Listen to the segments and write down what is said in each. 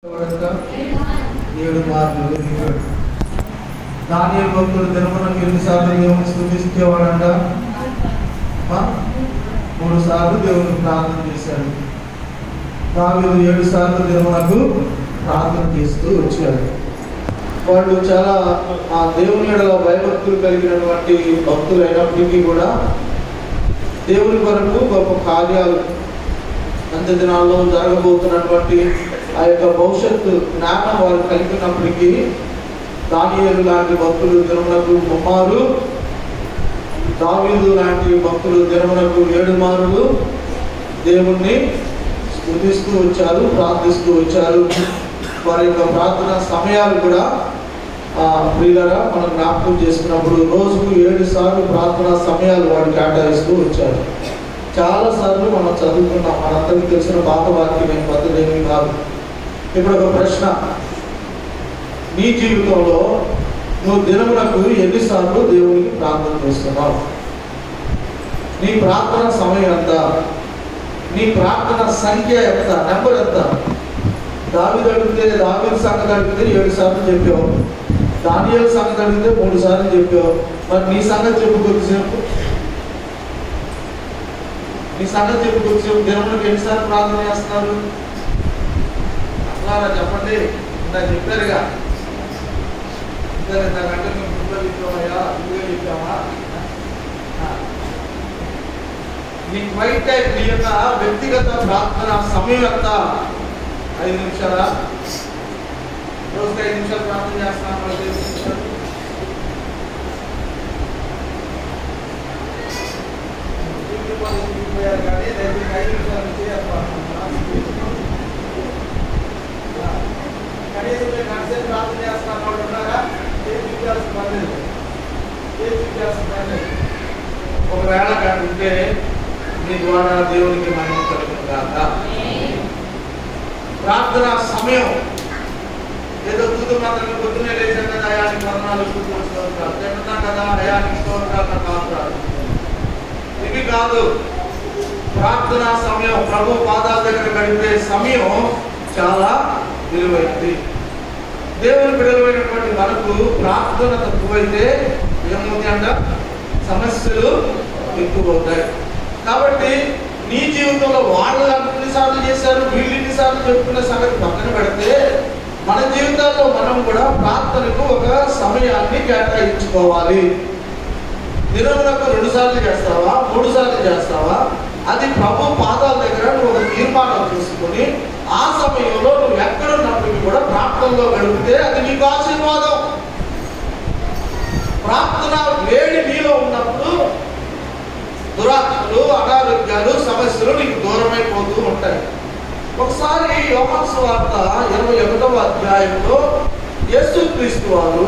7 మార్లు దానియేలు భక్తుడు దినమునకు ఎన్నిసార్లు దేవుని స్తుతించేవాడంట? 3 సార్లు దేవునికి ప్రార్థన చేశాడు. దావీదు 7 సార్లు దేవునకు ప్రార్థన చేస్తూ వచ్చాడు. వాళ్ళు చాలా ఆ దేవుని ఎడల భయభక్తులు కలిగినటువంటి భక్తులు అయినప్పటికీ కూడా దేవుని కొరకు గొప్ప కార్యాలు అంత్య దినాల్లో జరగబోతున్నటువంటి ఆ యొక్క భవిష్యత్తు జ్ఞానం వారు కలిగినప్పటికీ దానియేలు లాంటి భక్తులు దినమునకు 3 మార్లు, దావీదు లాంటి భక్తులు దినమునకు 7 మార్లు దేవుణ్ణి స్తుతిస్తూ వచ్చారు, ప్రార్థిస్తూ వచ్చారు. వారి యొక్క ప్రార్థన సమయాలు కూడా ప్రియులారా మనం జ్ఞాపకం చేసుకున్నప్పుడు రోజుకు 7 సార్లు ప్రార్థనా సమయాలు వాడు కేటాయిస్తూ వచ్చారు. చాలా సార్లు మనం చదువుకున్నాం, మనందరికీ తెలిసిన పాత వాక్యం పద్ధతి కాదు. ఇప్పుడు ఒక ప్రశ్న, నీ జీవితంలో నువ్వు దినమునకు ఎన్నిసార్లు దేవునికి ప్రార్థన చేస్తున్నావు? నీ ప్రార్థన సమయం ఎంత? నీ ప్రార్థన సంఖ్య ఎంత? నెంబర్ ఎంత? దావీదు అడిగితే దావీదు సంగతి అడిగితే 7 సార్లు చెప్పావు, దానియేలు సంగతి అడిగితే 3 సార్లు చెప్పావు. మరి నీ సంగతి చెప్పు కొద్దిసేపు, నీ సంగతి చెప్పు కొద్దిసేపు. దినమునకు ఎన్నిసార్లు ప్రార్థన చేస్తున్నారు? అట్లా చెప్పండి. నాకు చెప్పారుగా, నాకంటే మేము గుడ్లో చెప్పామయ్యా, ఇదిగా చెప్పామా? నీ క్వైట్ టైం, నీ యొక్క వ్యక్తిగత ప్రార్థన సమయం ఎంత? 5 నిమిషాలా? రోజుకి 5 నిమిషాలు ప్రార్థన చేస్తున్నాం. కానీ 5 నిమిషాలు కనీసం మీరు గంటసేపు ప్రార్థన చేస్తున్నాం వాళ్ళు ఉన్నారా? ఏం చూపించాల్సిన పని లేదు, ఏం చూపించాల్సిన పని లేదు. ఒకవేళ ఉంటే మీ ద్వారా దేవునికి మహిమ కలుగుతుంది కాక. ప్రార్థన సమయం ఏదో కూతురు మాత్రం పొద్దున్నే లేచాం కదా, అయానికి వందనాలు కూర్చోవచ్చు, తింటున్నాం కదా అయానికి స్తోత్రాలు కాదు. ఇది కాదు. ప్రార్థనా సమయం, ప్రభు పాదాల దగ్గర గడిపే సమయం చాలా విలువైంది. దేవుని బిడ్డలైనటువంటి మనకు ప్రార్థన తక్కువైతే ఏమవుతాయి అంట? సమస్యలు ఎక్కువ అవుతాయి. కాబట్టి నీ జీవితంలో వాళ్ళు ఎన్నిసార్లు చేశారు, వీళ్ళు ఎన్నిసార్లు చెప్పుకునే సంగతి పక్కన పెడితే మన జీవితాల్లో మనం కూడా ప్రార్థనకు ఒక సమయాన్ని కేటాయించుకోవాలి. దినమునకు 2 సార్లు చేస్తావా, 3 సార్లు చేస్తావా? అది ప్రభు పాదాల దగ్గర నువ్వు ఒక తీర్మానం చేసుకుని ఆ సమయంలో నువ్వు ఎక్కడున్నప్పటికీ కూడా ప్రార్థనలో గడిపితే అది నీకు ఆశీర్వాదం. ప్రార్థన వేడి నీలో ఉన్నప్పుడు దురాత్మలు, అనారోగ్యాలు, సమస్యలు నీకు దూరమైపోతూ ఉంటాయి. ఒకసారి యోహాను సువార్త 21వ అధ్యాయంలో యేసుక్రీస్తు వారు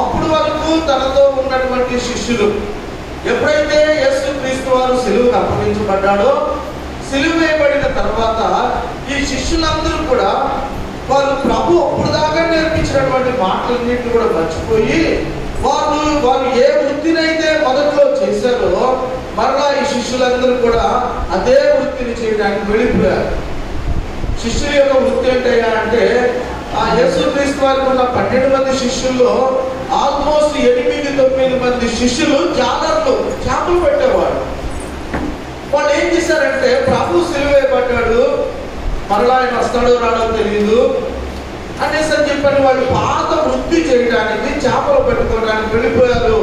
అప్పుడు వరకు తనతో ఉన్నటువంటి శిష్యులు ఎప్పుడైతే యేసుక్రీస్తు వారు సిలువకు అప్పగించబడ్డాడో, సిలువ వేయబడిన తర్వాత ఈ శిష్యులందరూ కూడా వారు ప్రభు అప్పుడు దాకా నేర్పించినటువంటి మాటలన్నింటినీ కూడా మర్చిపోయి వారు ఏ వృత్తినైతే మొదట్లో చేశారో మరలా ఈ శిష్యులందరూ కూడా అదే వృత్తిని చేయడానికి వెళ్ళిపోయారు. శిష్యుల యొక్క వృత్తి ఏంటయ్యా అంటే, ఆ యేసుక్రీస్తు వారికి ఉన్న 12 మంది శిష్యుల్లో ఆల్మోస్ట్ 8-9 మంది శిష్యులు జాలర్లు, చేపలు పెట్టేవాడు. వాళ్ళు ఏం చేశారంటే, ప్రభు సిలువ వేయబడ్డాడు, మరలా ఆయన వస్తాడో రాడో తెలియదు అనేసి అని చెప్పని వాళ్ళు పాత వృత్తి చేయడానికి చేపలు పెట్టుకోవడానికి వెళ్ళిపోయారు.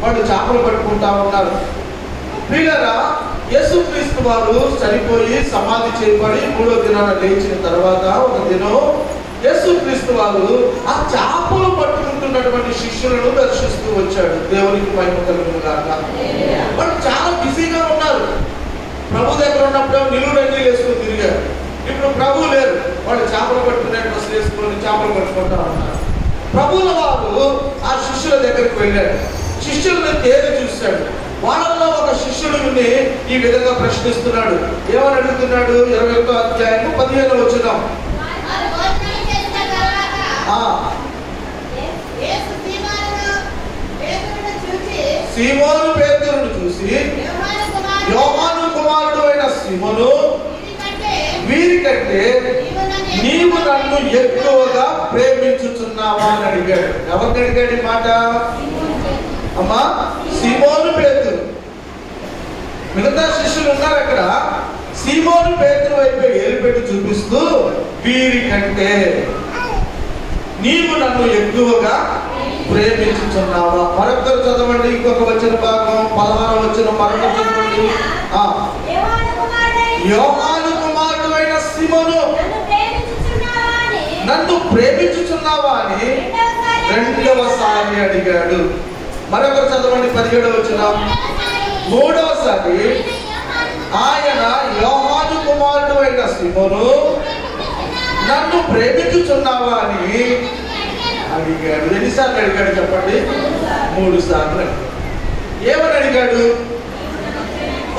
వాళ్ళు చేపలు పట్టుకుంటా ఉన్నారు. ప్రియులారా, యేసుక్రీస్తు వారు చనిపోయి సమాధి చేయబడి 3వ దినాన లేచిన తర్వాత ఒక దినం యేసుక్రీస్తు వారు ఆ చేపలు పట్టుకుంటున్నటువంటి శిష్యులను దర్శిస్తూ వచ్చాడు. దేవునికి మహిమ కలుగును గాక. వాళ్ళు చాలా బిజీగా ఉన్నారు. ప్రభు దగ్గర ఉన్నప్పుడు నిలువుడన్నీ వేసుకుని తిరిగారు. ఇప్పుడు ప్రభు లేరు, వాళ్ళు చేపలు పట్టుకునే డ్రెస్సులు వేసుకొని చేపలు పట్టుకుంటా ఉన్నారు. ప్రభువుల వారు ఆ శిష్యుల దగ్గరికి వెళ్ళాడు. శిష్యులను తేరి చూశాడు. వాళ్ళల్లో ఒక శిష్యుడిని ఈ విధంగా ప్రశ్నిస్తున్నాడు. ఏమని అడుగుతున్నాడు? 21వ అధ్యాయం 15వ వచనం. సీమోను పేతురును చూసి, యోహాను కుమారుడు అయిన సీమోను, వీరికంటే నీవు నన్ను ఎక్కువగా ప్రేమించుచున్నావా అని అడిగాడు. ఎవరిని అడిగాడు ఈ మాట? అమ్మా సీమోను పేతురు. మిగతా శిష్యులు ఉన్నారు అక్కడ. సీమోను పేతురు వైపు ఏలిపెట్టి చూపిస్తూ వీరికంటే నీవు నన్ను ఎక్కువగా ప్రేమించుచున్నావా. మరొకరు చదవండి ఇంకొక వచ్చిన భాగం 16వ వచనం మరొకరు చదవండి. యోహాను కుమారుడు అయిన సీమోను నన్ను ప్రేమించుచున్నావా అని రెండవసారి అడిగాడు. మరొకరు చదవండి 17వ వచనం. మూడవసారి ఆయన యోహాను కుమారుడు అయిన సీమోను నన్ను ప్రేమించుచున్నావా అని అడిగాడు. ఎన్నిసార్లు అడిగాడు చెప్పండి? 3 సార్లు. ఏమని అడిగాడు?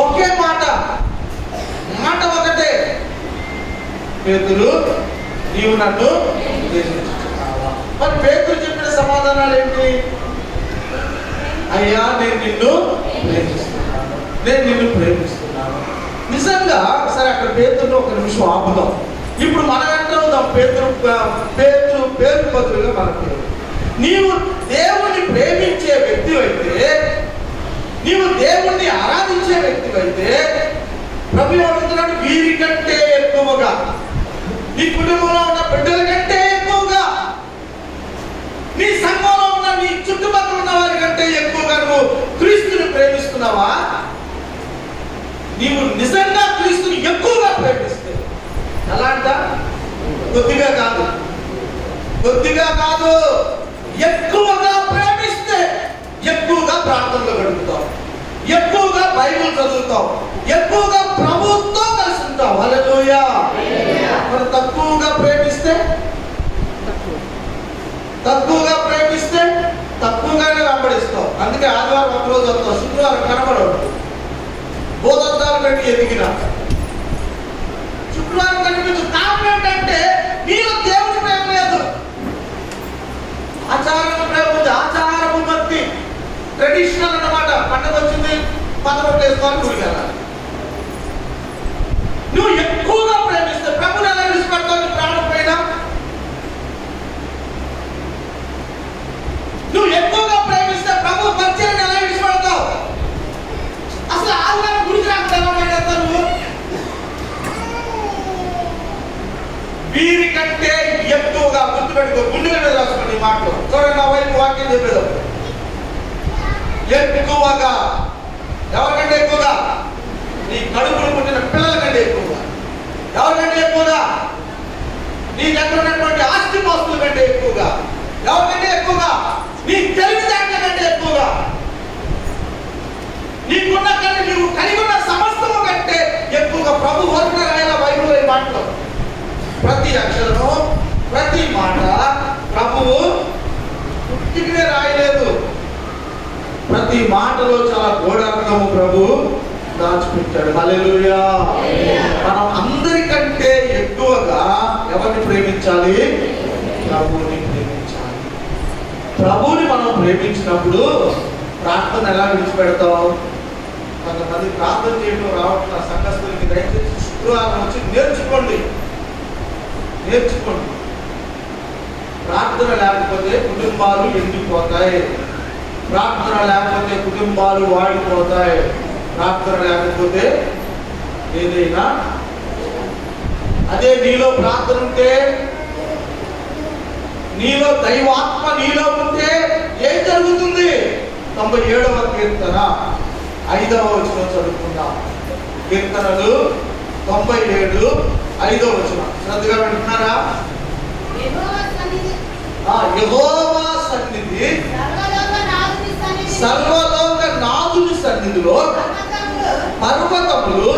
ఒకే మాట ఒకటే, పేతురు నీవు నన్ను ప్రేమించుచున్నావా. మరి పేతురు చెప్పిన సమాధానాలు ఏంటి? అయ్యా నేను నిన్ను ప్రేమిస్తున్నాను, నేను నిన్ను ప్రేమిస్తున్నాను. నిజంగా సరే అక్కడ పేతురుని ఒక నిమిషం ఆపుదాం. ఇప్పుడు మనం ఎంత అవుదాం? పేతురు పేరు బదులుగా మన పేరు. నీవు దేవుణ్ణి ప్రేమించే వ్యక్తి అయితే, నీవు దేవుణ్ణి ఆరాధించే వ్యక్తి అయితే ప్రభు ఏమంటున్నాడు? వీరికంటే ఎక్కువగా, నీ కుటుంబంలో ఉన్న బిడ్డల కంటే ఎక్కువగా, నీ సంఘంలో ఉన్న నీ చుట్టుపక్కల ఉన్న వారి కంటే ఎక్కువగా నువ్వు క్రీస్తుని ప్రేమిస్తున్నావా? నీవు నిజంగా క్రీస్తుని ఎక్కువగా ప్రేమిస్తే ఎలా అంట? కొద్దిగా కాదు, ఎక్కువగా ప్రేమిస్తే ఎక్కువగా ప్రార్థనలో గడుపుతావు, ఎక్కువగా బైబిల్ చదువుతావు, ఎక్కువగా ప్రభువుతో కలిసి ఉంటావు. హల్లెలూయా. మరి తక్కువగా ప్రేమిస్తే తక్కువగానే వెంబడిస్తావు. అందుకే ఆదివారం ఒకరోజు వస్తావు, శుక్రవారం కనబడవు. బోధద్దాలు పెట్టి ఎదిగిన శుక్రవారం కనిపించు. కారణం ఏంటంటే నీలో దేవుని ప్రేమ లేదు, ఆచారం ప్రేమ ఉంది. ఆచారము భక్తి, ట్రెడిషనల్ అన్నమాట. పండుగ వచ్చింది, పదకొండు వేసుకోవాలి, గుడికెళ్ళ. నువ్వు ఎక్కువగా ప్రేమిస్తే ప్రభుని ఎలా విడిచిపెడతావు? నీ ప్రాణం పైన నువ్వు ఎక్కువగా ప్రేమిస్తే ప్రభు పరిచయాన్ని ఎలా విడిచిపెడతావు? అసలు ఆదివారం గుడికి రాకుండా ఎలా బయటెళ్తావు నువ్వు? వీరికంటే ఎక్కువగా గుర్తుపెట్టుకో, గుండెల మీద రాసుకోండి ఈ మాటలు. చూడండి నా వైపు వాక్యం చెప్పేటప్పుడు. ఎక్కువగా ఎవరికంటే ఎక్కువగా? నీ కడుపులు పుట్టిన పిల్లల కంటే ఎక్కువగా. ఎవరికంటే ఎక్కువగా? నీ దగ్గర ఉన్నటువంటి ఆస్తి పాస్తుల కంటే ఎక్కువగా. ఎవరికంటే ఎక్కువగా? నీ తెలివితేటల కంటే ఎక్కువగా. నీకున్న కంటే, నీవు కలిగి ఉన్న సమస్తము కంటే ఎక్కువగా. ప్రభు వరకు రాయాల బైబిల్లో ఈ మాటలు. ప్రతి అక్షరము, ప్రతి మాట ప్రభువు పుట్టికనే రాయలేదు. ప్రతి మాటలో చాలా గూఢార్థము ప్రభు దాచిపెట్టాడు. హల్లెలూయా. మనం అందరికంటే ఎక్కువగా ఎవరిని ప్రేమించాలి? ప్రభువుని ప్రేమించాలి. ప్రభువుని మనం ప్రేమించినప్పుడు ప్రార్థన ఎలా విడిచిపెడతాం? కొంతమంది ప్రార్థన చేయడం రావట్ల సంఘస్థులకి దయచేసి శుక్రవారం వచ్చి నేర్చుకోండి. ప్రార్థన లేకపోతే కుటుంబాలు ఎండిపోతాయి, ప్రార్థన లేకపోతే కుటుంబాలు వాడిపోతాయి, ప్రార్థన లేకపోతే ఏదైనా. అదే నీలో ప్రార్థన ఉంటే, నీలో దైవాత్మ నీలో ఉంటే ఏం జరుగుతుంది? 97వ కీర్తన 5వ వచనం చదువుకుందాం. కీర్తనలు 97 5వ వచనం శ్రద్ధగా వింటున్నారా? యెహోవా సన్నిధి, సర్వలోక నాథుని సన్నిధిలో పర్వతములు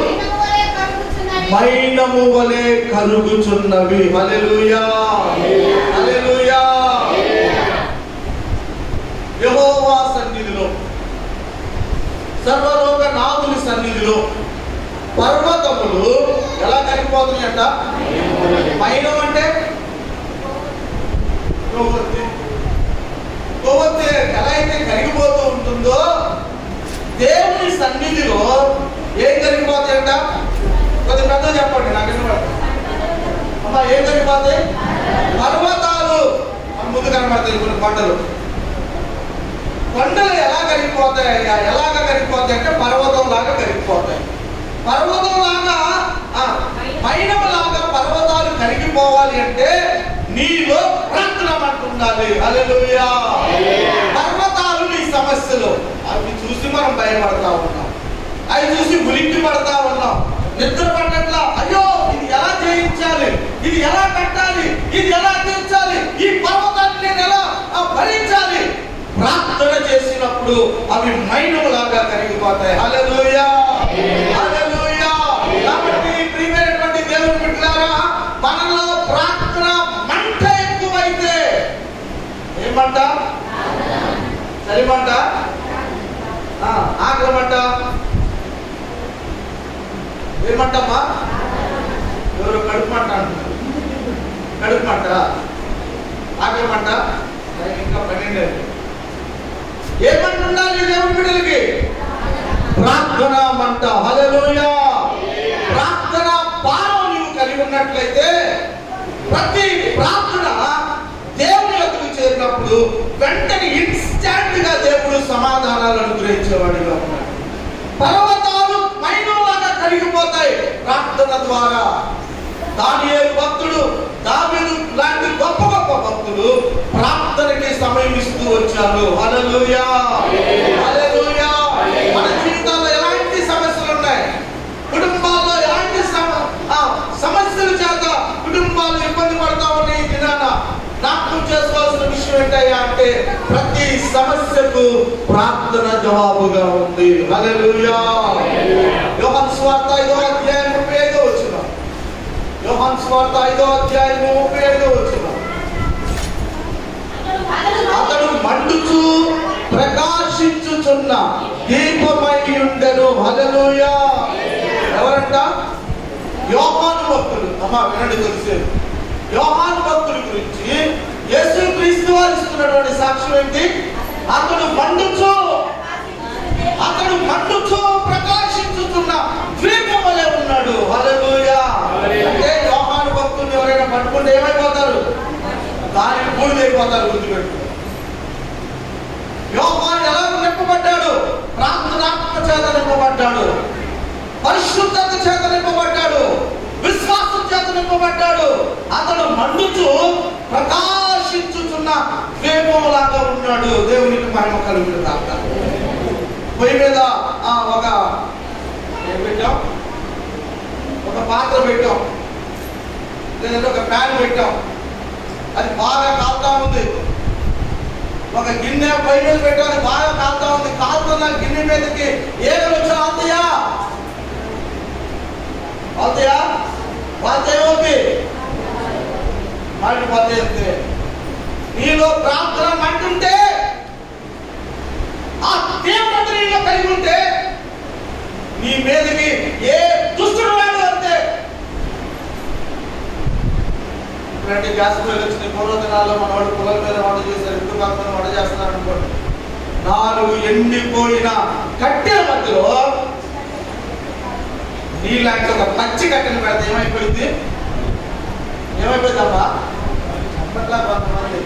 మైనము వలె కరుగుచున్నవి. హల్లెలూయా, హల్లెలూయా. యెహోవా సన్నిధిలో, సర్వలోక నాథుని సన్నిధిలో పర్వతములు ఎలా కరిగిపోతున్నాయంట? మైనం అంటే కొవ్వొత్తి ఎలా అయితే కరిగిపోతూ ఉంటుందో, దేవుని సన్నిధిలో ఏం కరిగిపోతాయంట? కొద్ది పెద్ద చెప్పండి, నాకు అమ్మ ఏం కరిగిపోతాయి? పర్వతాలు. ముందు కనబడతాయి కొన్ని కొండలు. కొండలు ఎలా కరిగిపోతాయి? ఎలాగ కరిగిపోతాయి అంటే పర్వతం లాగా కరిగిపోతాయి. పర్వతం లాగా మైనలాగా పర్వతాలు కరిగిపోవాలి అంటే నీలో ప్రార్థన అంటుండాలి. హల్లెలూయా. పర్వతాలు నీ సమస్యలు అవి చూసి మనం భయపడతా ఉన్నాం, అవి చూసి ఉలిక్కి పడతా ఉన్నాం, నిద్ర పడ్డట్లా అయ్యో ఇది ఎలా జయించాలి, ఇది ఎలా కట్టాలి, ఇది ఎలా తీర్చాలి, ఈ పర్వతాన్ని నేను ఎలా భరించాలి. ప్రార్థన చేసినప్పుడు అవి మైనలాగా కరిగిపోతాయి. హల్లెలూయా, హల్లెలూయా. కాబట్టి ప్రియమైనటువంటి దేవుని బిడ్డలారా, మనలో ప్రార్థన మంట ఎక్కువైతే ఏమంట? చలిమంట, ఆకలిమంట, ఏమంటమ్మా? ఎవరు కడుపు మంట అంటున్నారు? కడుపు మంట, ఆకలిమంట, ఇంకా 12 ఏమంట ఉండాలి దేవుని బిడ్డలకి? ప్రార్థన మంట. హల్లెలూయా. ప్రార్థన భారం నీవు కలిగి ఉన్నట్లయితే ప్రతి ప్రార్థన దేవుని యొద్దకు చేరినప్పుడు వెంటనే ఇన్స్టాంట్ గా దేవుడు సమాధానాలు అనుగ్రహించేవాడిగా ఉన్నాడు. పర్వతాలు మైనలాగా కరిగిపోతాయి ప్రార్థన ద్వారా. దానియేలు భక్తుడు, దావీదు లాంటి గొప్ప గొప్ప భక్తులు ప్రార్థనకి సమయం ఇస్తూ వచ్చారు. హల్లెలూయా, హల్లెలూయా. మన జీవితాల్లో ఎలాంటి సమస్యలు ఉన్నాయి, కుటుంబాల్లో ఎలాంటి సమస్యల చేత కుటుంబాలు ఇబ్బంది పడతా ఉన్నాయి, దినాన జ్ఞాపకం చేసుకోవాల్సిన విషయం ఏంటయ్యా అంటే ప్రతి సమస్యకు ప్రార్థన జవాబుగా ఉంది. హల్లెలూయా. యోహాను సువార్త 5వ అధ్యాయం 35వ వచనం. యోహాను సువార్త 5వ అధ్యాయం 35వ వచనం. అతడు మండుచు ప్రకాశించుచున్న దీపమై ఉండెను. హల్లెలూయా. ఎవరంట? యోహాను భక్తుడు. అమ్మా వినండి కొద్దిసేపు. యోహాను భక్తుడి గురించి యేసుక్రీస్తు వారు ఇస్తున్నటువంటి సాక్ష్యం ఏంటి? అతడు మండుచు ప్రకాశించుతున్న ద్వీపం వలె ఉన్నాడు. హల్లెలూయా. అంటే యోహాను భక్తుడిని ఎవరైనా పట్టుకుంటే ఏమైపోతారు? దానికి బూడిదైపోతారు. గుర్తుపెట్టు. యోహాను ఎలా నింపబడ్డాడు? ప్రార్థనాత్మ చేత నింపబడ్డాడు, పరిశుద్ధత చేత నింపబడ్డాడు, విశ్వాసం చేత నింపబడ్డాడు. అతడు మండుచు ప్రకాశించుచున్న ద్వీపంలాగా ఉన్నాడు. దేవునికి మహిమ కలుగును గాక. పొయ్యి మీద ఒక పాత్ర పెట్టాం, లేదంటే ఒక ప్యాన్ పెట్టాం, అది బాగా కాలుతా ఉంది. ఒక గిన్నె పొయ్యి మీద పెట్టాం, అది బాగా కాలుతా ఉంది. కాలుతున్న గిన్నె మీదకి ఏగలు వచ్చా అవుతాయా? అవుతాయా? వాళ్ళతో ఏమవుతుంది? మండిపోతే అంతే. నీలో ప్రార్థన మంటుంటే, ఆ దేవుడు నీలో కలిగి ఉంటే నీ మీదకి ఏ దుష్టుడు రాడు. అంతే. ఇలాంటి గ్యాస్ పొయ్యిలు వచ్చిన పూర్వదినాల్లో మన వాడు పొలాల మీద వంట చేస్తారు, ఇంటి పక్కన వంట చేస్తున్నారు అనుకోండి. 4 ఎండిపోయిన కట్టెల మధ్యలో నీలాంటి ఒక పచ్చి కట్టెలు పెడితే ఏమైపోయింది? ఏమైపోయిందమ్మా? అప్పట్లా కొంతమంది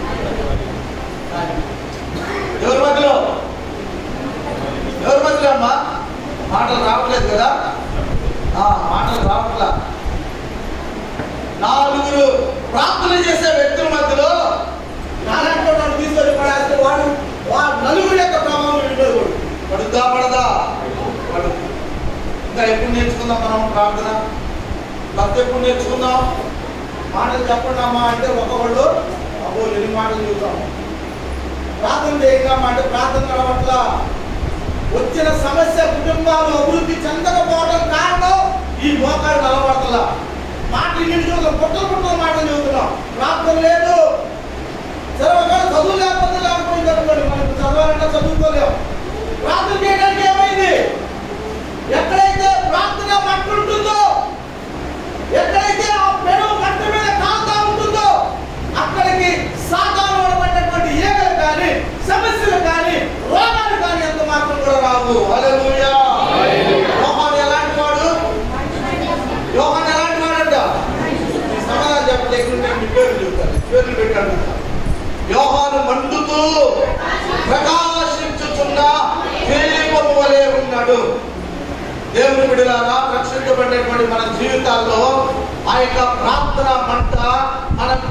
ఎవరి మధ్యలో అమ్మా? మాటలు రావట్లేదు కదా? మాటలు రావట్లా. 4 ప్రార్థన చేసే వ్యక్తుల మధ్యలో నాలాంటి వాడు తీసుకొని పడేస్తే వాడు నలుగురు యొక్క ప్రభావం విడిపోదు. పడుద్దా పడదా? పడు. ఇంకా ఎప్పుడు నేర్చుకుందాం మనం ప్రార్థన? భక్తి ఎప్పుడు నేర్చుకుందాం? మాటలు చెప్పండామా అంటే ఒకళ్ళు అబ్బో ఎన్ని మాటలు చూద్దాం. ప్రార్థన చేయగలమా అంటే ప్రార్థన పట్ల వచ్చిన సమస్య కుటుంబాలు అభివృద్ధి చెందకపోవడం కారణం ఈ మోకాలు నలబడతలా. మాటలు ఇంటి చూద్దాం, పుట్టలు మాటలు చదువుతున్నాం, ప్రార్థన లేదు. సరే ఒకవేళ చదువు లేకపోతే లేకపోయింది అనుకోండి, మనకు చదవాలంటే చదువుకోలేము. ప్రార్థన చేయడానికి ఏమైంది? ఎక్కడైతే ప్రార్థన మట్టుంటుందో, ఎక్కడైతే ఆ పెరుగు మట్టు మీద కాలుతా ఉంటుందో అక్కడికి సాతాను పడినటువంటి ఏగలు కానీ సమస్యలు కానీ రోగాలు కానీ ఎంత మాత్రం కూడా రావు. హల్లెలూయా. యోహాను ఎలాంటి వాడు? యోహాను ఎలాంటి వాడంట? సమాధానం చెప్పండి.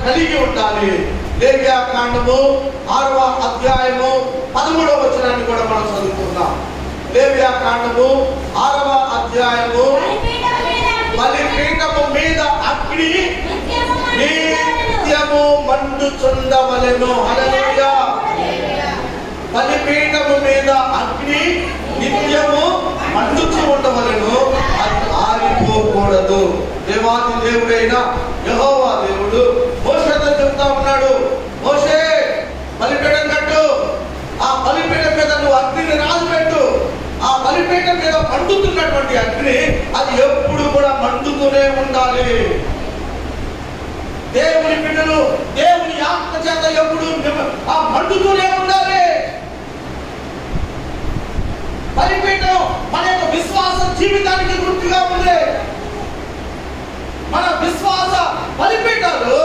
కలిగి ఉండాలి. లేవ్యాకాండము 6వ అధ్యాయము 13వ వచనాన్ని కూడా మనం చదువుకుందాం. లేవ్యాకాండము 6వ అధ్యాయము బలిపీఠము మీద అగ్ని నిత్యము మండుచుండవలెను. హల్లెలూయా. బలిపీఠము మీద అగ్ని నిత్యము మండుచు ఉండవలెను, అది ఆరిపోకూడదు. దేవాది దేవుడైన యెహోవా దేవుడు మోషేతో చెప్తా ఉన్నాడు, మోషే బలిపీఠం కట్టు, ఆ బలిపీఠం మీద నువ్వు అగ్నిని రాజుపెట్టు. ఆ బలిపీఠం మీద మండుతున్నటువంటి అగ్ని అది ఎప్పుడు కూడా మండుతూనే ఉండాలి. దేవుని బిడ్డలు దేవుని ఆత్మ చేత ఎప్పుడు ఆ మండుతూనే ఉండాలి. బలిపీఠం మన యొక్క విశ్వాస జీవితానికి గుర్తుగా ఉంది. మన విశ్వాస బలిపీఠాలు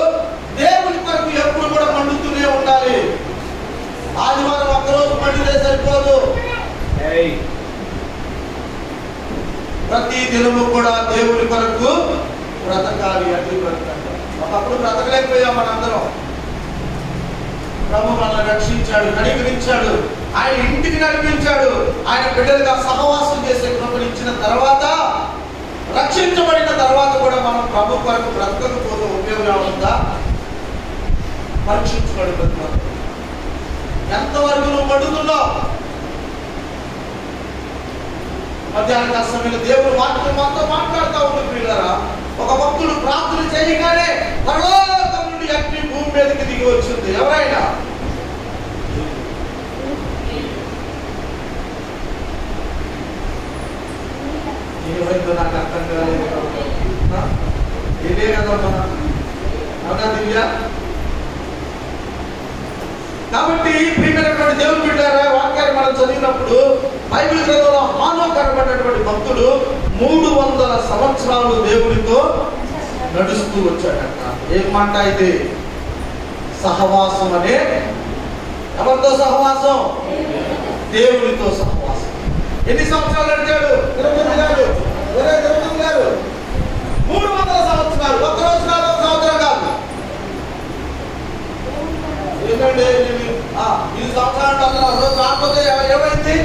దేవుని కొరకు ఎప్పుడు కూడా మండుతూనే ఉండాలి. ఆదివారం ఒక్కరోజు మండితే సరిపోదు, ప్రతి దినము కూడా దేవుని కొరకు బ్రతకాలి. అది బ్రతకాలి. ఒకప్పుడు బ్రతకలేకపోయాం మనందరం. ప్రభు మనల్ని రక్షించాడు, కనికరించాడు, ఆయన ఇంటికి నడిపించాడు, ఆయన బిడ్డలుగా సహవాసం చేసే కృపనిచ్చిన తర్వాత, రక్షించబడిన తర్వాత కూడా మనం ప్రభు కొరకు బ్రతకకపోతే ఉపయోగం ఉందా? పరీక్షించుకోండి. ప్రతి ఎంతవరకు నువ్వు పడుతున్నావు? మధ్యాహ్న సమయంలో దేవుడు వాటితో మాతో మాట్లాడుతూ ఉంది. ప్రియులారా, ఒక భక్తుడు ప్రార్థన చేయగానే పరలోకం నుండి అగ్ని భూమి మీదకి దిగి వచ్చింది. ఎవరైనా ఏమైందో నాకు అర్థం కాలేదు. ఇదే కదా అవునా దివ్య? కాబట్టి ప్రియమైనటువంటి దేవుని బిడ్డలారా, వాక్యాన్ని మనం చదివినప్పుడు బైబిల్ గ్రంథంలో హానోకరమైనటువంటి భక్తుడు 300 సంవత్సరాలు దేవునితో నడుస్తూ వచ్చాడట. ఏం మాట ఇది? సహవాసం అనే. ఎవరితో సహవాసం? దేవునితో సహవాసం. ఎన్ని సంవత్సరాలు నడిచాడు? 29 గారు 300 సంవత్సరాలు. ఒక్క రోజు కాదు, ఒక సంవత్సరం కాదు. ఎందుకంటే ఈ సంవత్సరాలు రోజు రాకపోతే ఏమైంది?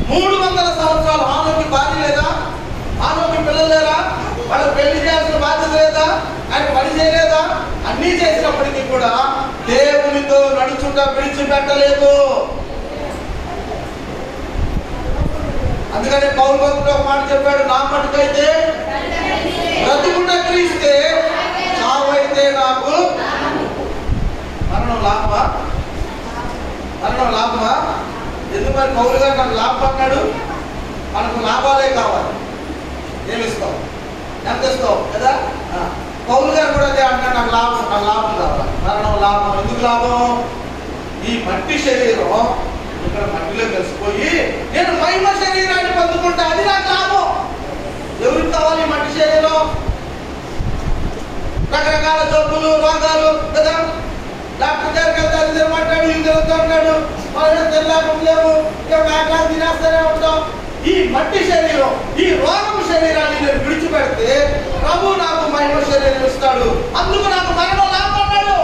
300 సంవత్సరాలు. హానోకి భార్య లేదా? హానోకి పిల్లలు లేరా? వాళ్ళు పెళ్లి చేయాల్సిన బాధ్యత లేదా? ఆయన పని చేయలేదా? అన్నీ చేసినప్పటికీ కూడా దేవునితో నడుచుట విడిచిపెట్టలేదు. అందుకని పౌలు భక్తుడు ఒక మాట చెప్పాడు, నా మటుకైతే బ్రతుకుట క్రీస్తే, చావైతే నాకు. మరణం లాభమా? మరణం లాభమా? ఎందుకని పౌలు గారు నాకు లాభం అన్నాడు? మనకు లాభాలే కావాలి. ఏమిస్తావు? ఎంత ఇస్తావు కదా? పౌలు గారు కూడా అదే అంటాడు, నాకు లాభం కావాలి. మరణం లాభం. ఎందుకు లాభం? ఈ మట్టి శరీరం ఇక్కడ మట్టిలో కలిసిపోయి నేను మహిమ శరీరాన్ని పొందుకుంటా, అది నాకు లాభం. ఎవరికి కావాలి మట్టి శరీరం? రకరకాల జబ్బులు, రోగాలు కదా. డాక్టర్ దగ్గరికి వెళ్తారు, తిరగమంటాడు, ఇల్లు తిరుగుతుంటాడు, వాళ్ళు తెల్లాకుంటలేము, ఇక మేకలు తినేస్తూనే ఉంటాం. ఈ మట్టి శరీరం, ఈ రోగం శరీరాన్ని నేను విడిచిపెడితే ప్రభు నాకు మహిమ శరీరం ఇస్తాడు. అందుకు నాకు మరణం లాభం అన్నాడు.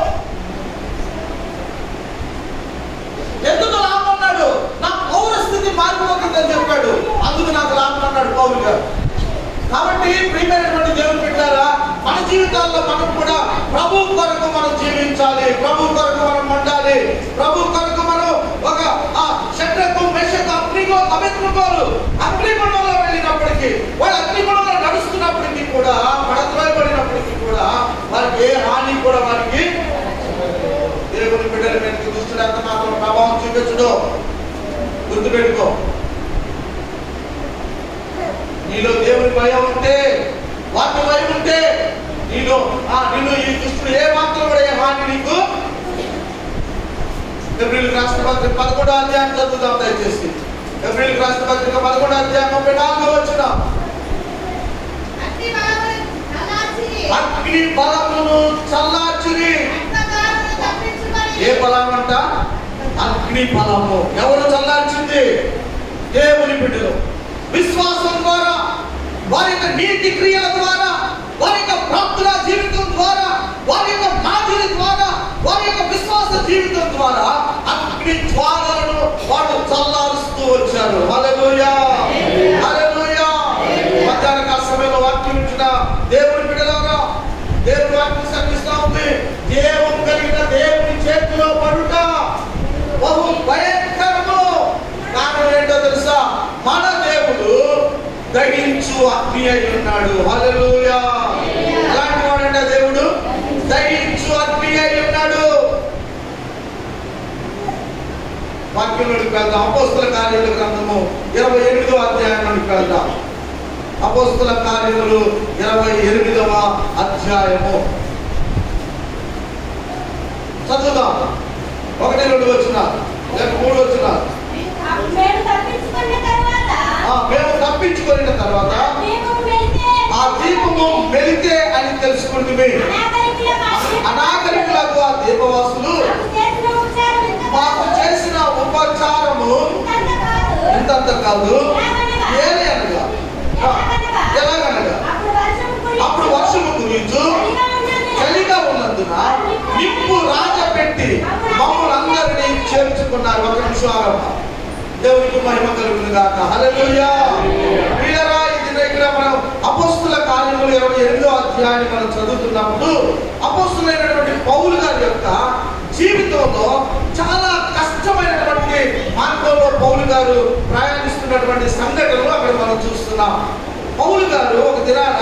ఎందుకు లాభం అన్నాడు? నా పౌర స్థితి మారిపోతుందని చెప్పాడు. అందుకు నాకు లాభం అన్నాడు పౌలు గారు. కాబట్టి ప్రియమైనటువంటి దేవుని బిడ్డలారా, మన జీవితాల్లో మనం కూడా ప్రభు కొరకు మనం జీవించాలి, ప్రభు కొరకు మనం ఉండాలి, ప్రభు కొరకు మనం ఒక శత్రుకు మెషకు అభిజ్ఞలు అగ్నిగుణంలో వెళ్ళినప్పటికీ, వాళ్ళు అగ్నిగుణంలో నడుస్తున్నప్పటికీ కూడా, పడత్రోయబడినప్పటికీ కూడా వారికి ఏ హాని కూడా వారికి దేవుని బిడ్డల మీదకి దుష్టుడు ఎంత మాత్రం ప్రభావం చూపించడు. గుర్తుపెట్టుకో. నీలో దేవుని భయం ఉంటే, వాటి భయం ఉంటే నిన్ను ఈ దుష్టుడు ఏ మాత్రం కూడా ఏ హాని నీకు. ఎబ్రిల్ రాష్ట్ర పత్రిక 11వ అధ్యాయం చదువుదాం దయచేసి. ఎబ్రిల్ రాష్ట్ర పత్రిక 11వ అధ్యాయం 34వ వచనం. అగ్ని బలమును చల్లార్చిరి. ఏ బలం అంట? అగ్ని బలము. ఎవరు చల్లార్చింది? దేవుని బిడ్డలు. విశ్వాసం ద్వారా, వారి యొక్క నీతి క్రియల ద్వారా, వారి యొక్క ప్రార్థనా జీవితం ద్వారా, వారి యొక్క మాదిరి బాధలను వాళ్ళు చల్లారుస్తూ వచ్చారు. హల్లెలూయా, హల్లెలూయా. మధ్యాహ్న కాల సమయంలో వాక్యం ఇచ్చిన దేవుని బిడ్డలారా, దేవుని వాక్యం సంధిస్తా ఉంది. దేవుడు కలిగిన దేవుని చేతిలో పడుట బహు భయంకరము. కారణం ఏంటో తెలుసా? మన దేవుడు దహించు అగ్ని అయి ఉన్నాడు. హల్లెలూయా. ఎలాంటి వాడంటే దేవుడు దహించు అగ్ని అయి ఉన్నాడు. వాక్యంలోకి వెళ్దాం. అపోస్తల కార్యాల గ్రంథము 28వ అధ్యాయంలోకి వెళ్దాం. అపోస్తల కార్యములు 28వ అధ్యాయము చదువుదాం. 1-2 వచనాలు, 3 వచనాలు. మేము తప్పించుకున్న తర్వాత ఆ దీపము వెలితే అని తెలుసుకుంటుంది. అనాగరికులకు ఆ దీపవాసులు మాకు చేసిన ఉపచారము ఇంతంత కాదు. ఏలనగా ఎలాగనగా అప్పుడు వర్షము కురించు చలిగా ఉన్నందున నిప్పు రాజ పెట్టి మమ్మల్ని అందరినీ చేర్చుకున్నారు. ఒక నిమిషం ఆరంభ. దేవునికి మహిమ కలుగును గాక. హల్లెలూయా. ప్రియరా, ఇక్కడ మనం అపోస్తల కార్యములు 28వ అధ్యాయాన్ని మనం చదువుతున్నప్పుడు అపోస్తలుడైనటువంటి పౌలు గారి యొక్క జీవితంలో చాలా కష్టమైనటువంటి మార్గంలో పౌలు గారు ప్రయాణిస్తున్నటువంటి సంఘటనలు అక్కడ మనం చూస్తున్నాం. పౌలు గారు ఒక దినాన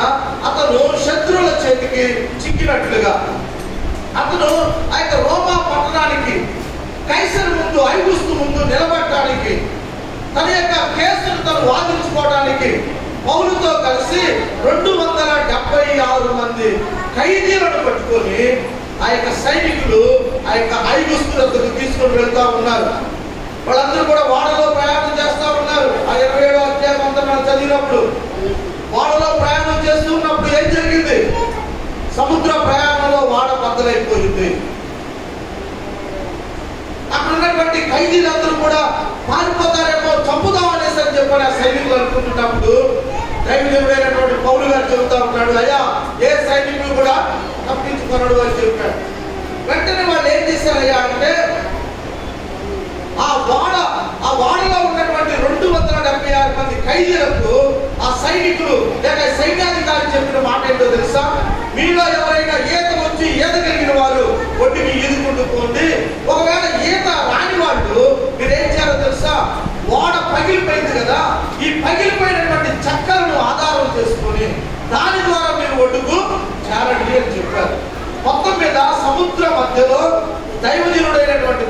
అతను శత్రువుల చేతికి చిక్కినట్లుగా అతను ఆ యొక్క రోమా పట్టణానికి కైసరు ముందు, ఐగుస్తు ముందు నిలబడటానికి, తన యొక్క కేసును తను వాదించుకోవడానికి పౌలుతో కలిసి 276 మంది ఖైదీలను పట్టుకొని ఆ యొక్క సైనికులు ఆ యొక్క ఐగుస్తు వద్దకు తీసుకొని వెళ్తా ఉన్నారు. వాళ్ళందరూ కూడా వాడలో ప్రయాణం చేస్తా ఉన్నారు. ఆ 27వ అధ్యాయం అంతా మనం చదివినప్పుడు వాడలో ప్రయాణం చేస్తూ ఉన్నప్పుడు ఏం జరిగింది? సముద్ర ప్రయాణంలో వాడ బద్దలైపోయింది. అక్కడ ఉన్నటువంటి ఖైదీలందరూ కూడా పారిపోతారేమో, చంపుదాం అనేసి అని చెప్పని ఆ సైనికులు అనుకుంటున్నప్పుడు దైవదేవుడైనటువంటి పౌలు గారు చెబుతా ఉన్నాడు, అయ్యా ఏ సైనికులు కూడా తప్పించుకున్నాడు అని చెప్పాడు. వెంటనే వాళ్ళు ఏం చేశారయ్యా అంటే ఆ వాడలో ఉన్నటువంటి 276 మంది ఖైదీలకు ఆ సైనికులు లేక సైన్యాధికారి చెప్పిన మాట ఏంటో తెలుసా? మీలో ఎవరైనా ఈత వచ్చి ఈత కలిగిన వారు ఒడ్డుకి ఈదుకుంటూ పోండి. ఒకవేళ ఈత రాని వాళ్ళు మీరేం చేయాలో తెలుసా? ఓడ పగిలిపోయింది కదా, ఈ పగిలిపోయినటువంటి చక్కలను ఆధారం చేసుకొని దాని ద్వారా మీరు ఒడ్డుకు చేరండి అని చెప్పారు. మొత్తం మీద సముద్ర మధ్యలో దైవజనుడైనటువంటి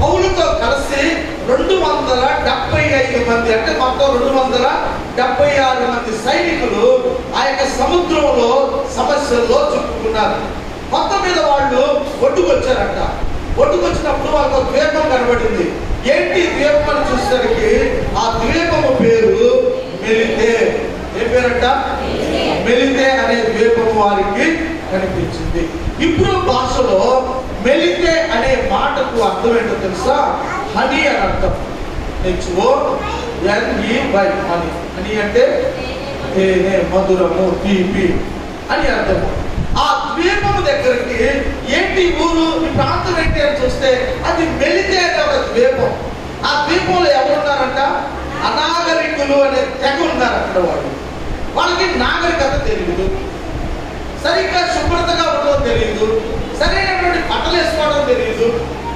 పౌలుతో కలిసి 275 మంది, అంటే మొత్తం 276 మంది సైనికులు ఆ యొక్క సముద్రంలో సమస్యల్లో చిక్కుకున్నారు. మొత్తం మీద వాళ్ళు ఒడ్డుకొచ్చారంట. ఒడ్డుకొచ్చినప్పుడు వాళ్ళకు ఒక ద్వీపం కనబడింది. ఏంటి ద్వీపం అని చూసేసరికి ఆ ద్వీపము పేరు మెలితే. ఏ పేరంట? మెలితే అనే ద్వీపము వారికి కనిపించింది. ఇబ్రూ భాషలో మెలితే అనే మాటకు అర్థం ఏంటో తెలుసా? హనీ అని అర్థం. HONEY honey. హనీ అంటే తేనె, మధురము, తీపి అని అర్థము. ఆ ద్వీపము దగ్గరికి ఏంటి ఊరు, ఈ ప్రాంతం ఏంటి అని చూస్తే అది మెలితే అనే ఒక ద్వీపం. ఆ ద్వీపంలో ఎవరున్నారంట? అనాగరికులు అనే తెగ ఉన్నారు అక్కడ. వాళ్ళకి నాగరికత తెలియదు, సరిగ్గా శుభ్రతగా ఉండడం తెలియదు, సరైనటువంటి బట్టలు వేసుకోవడం తెలియదు,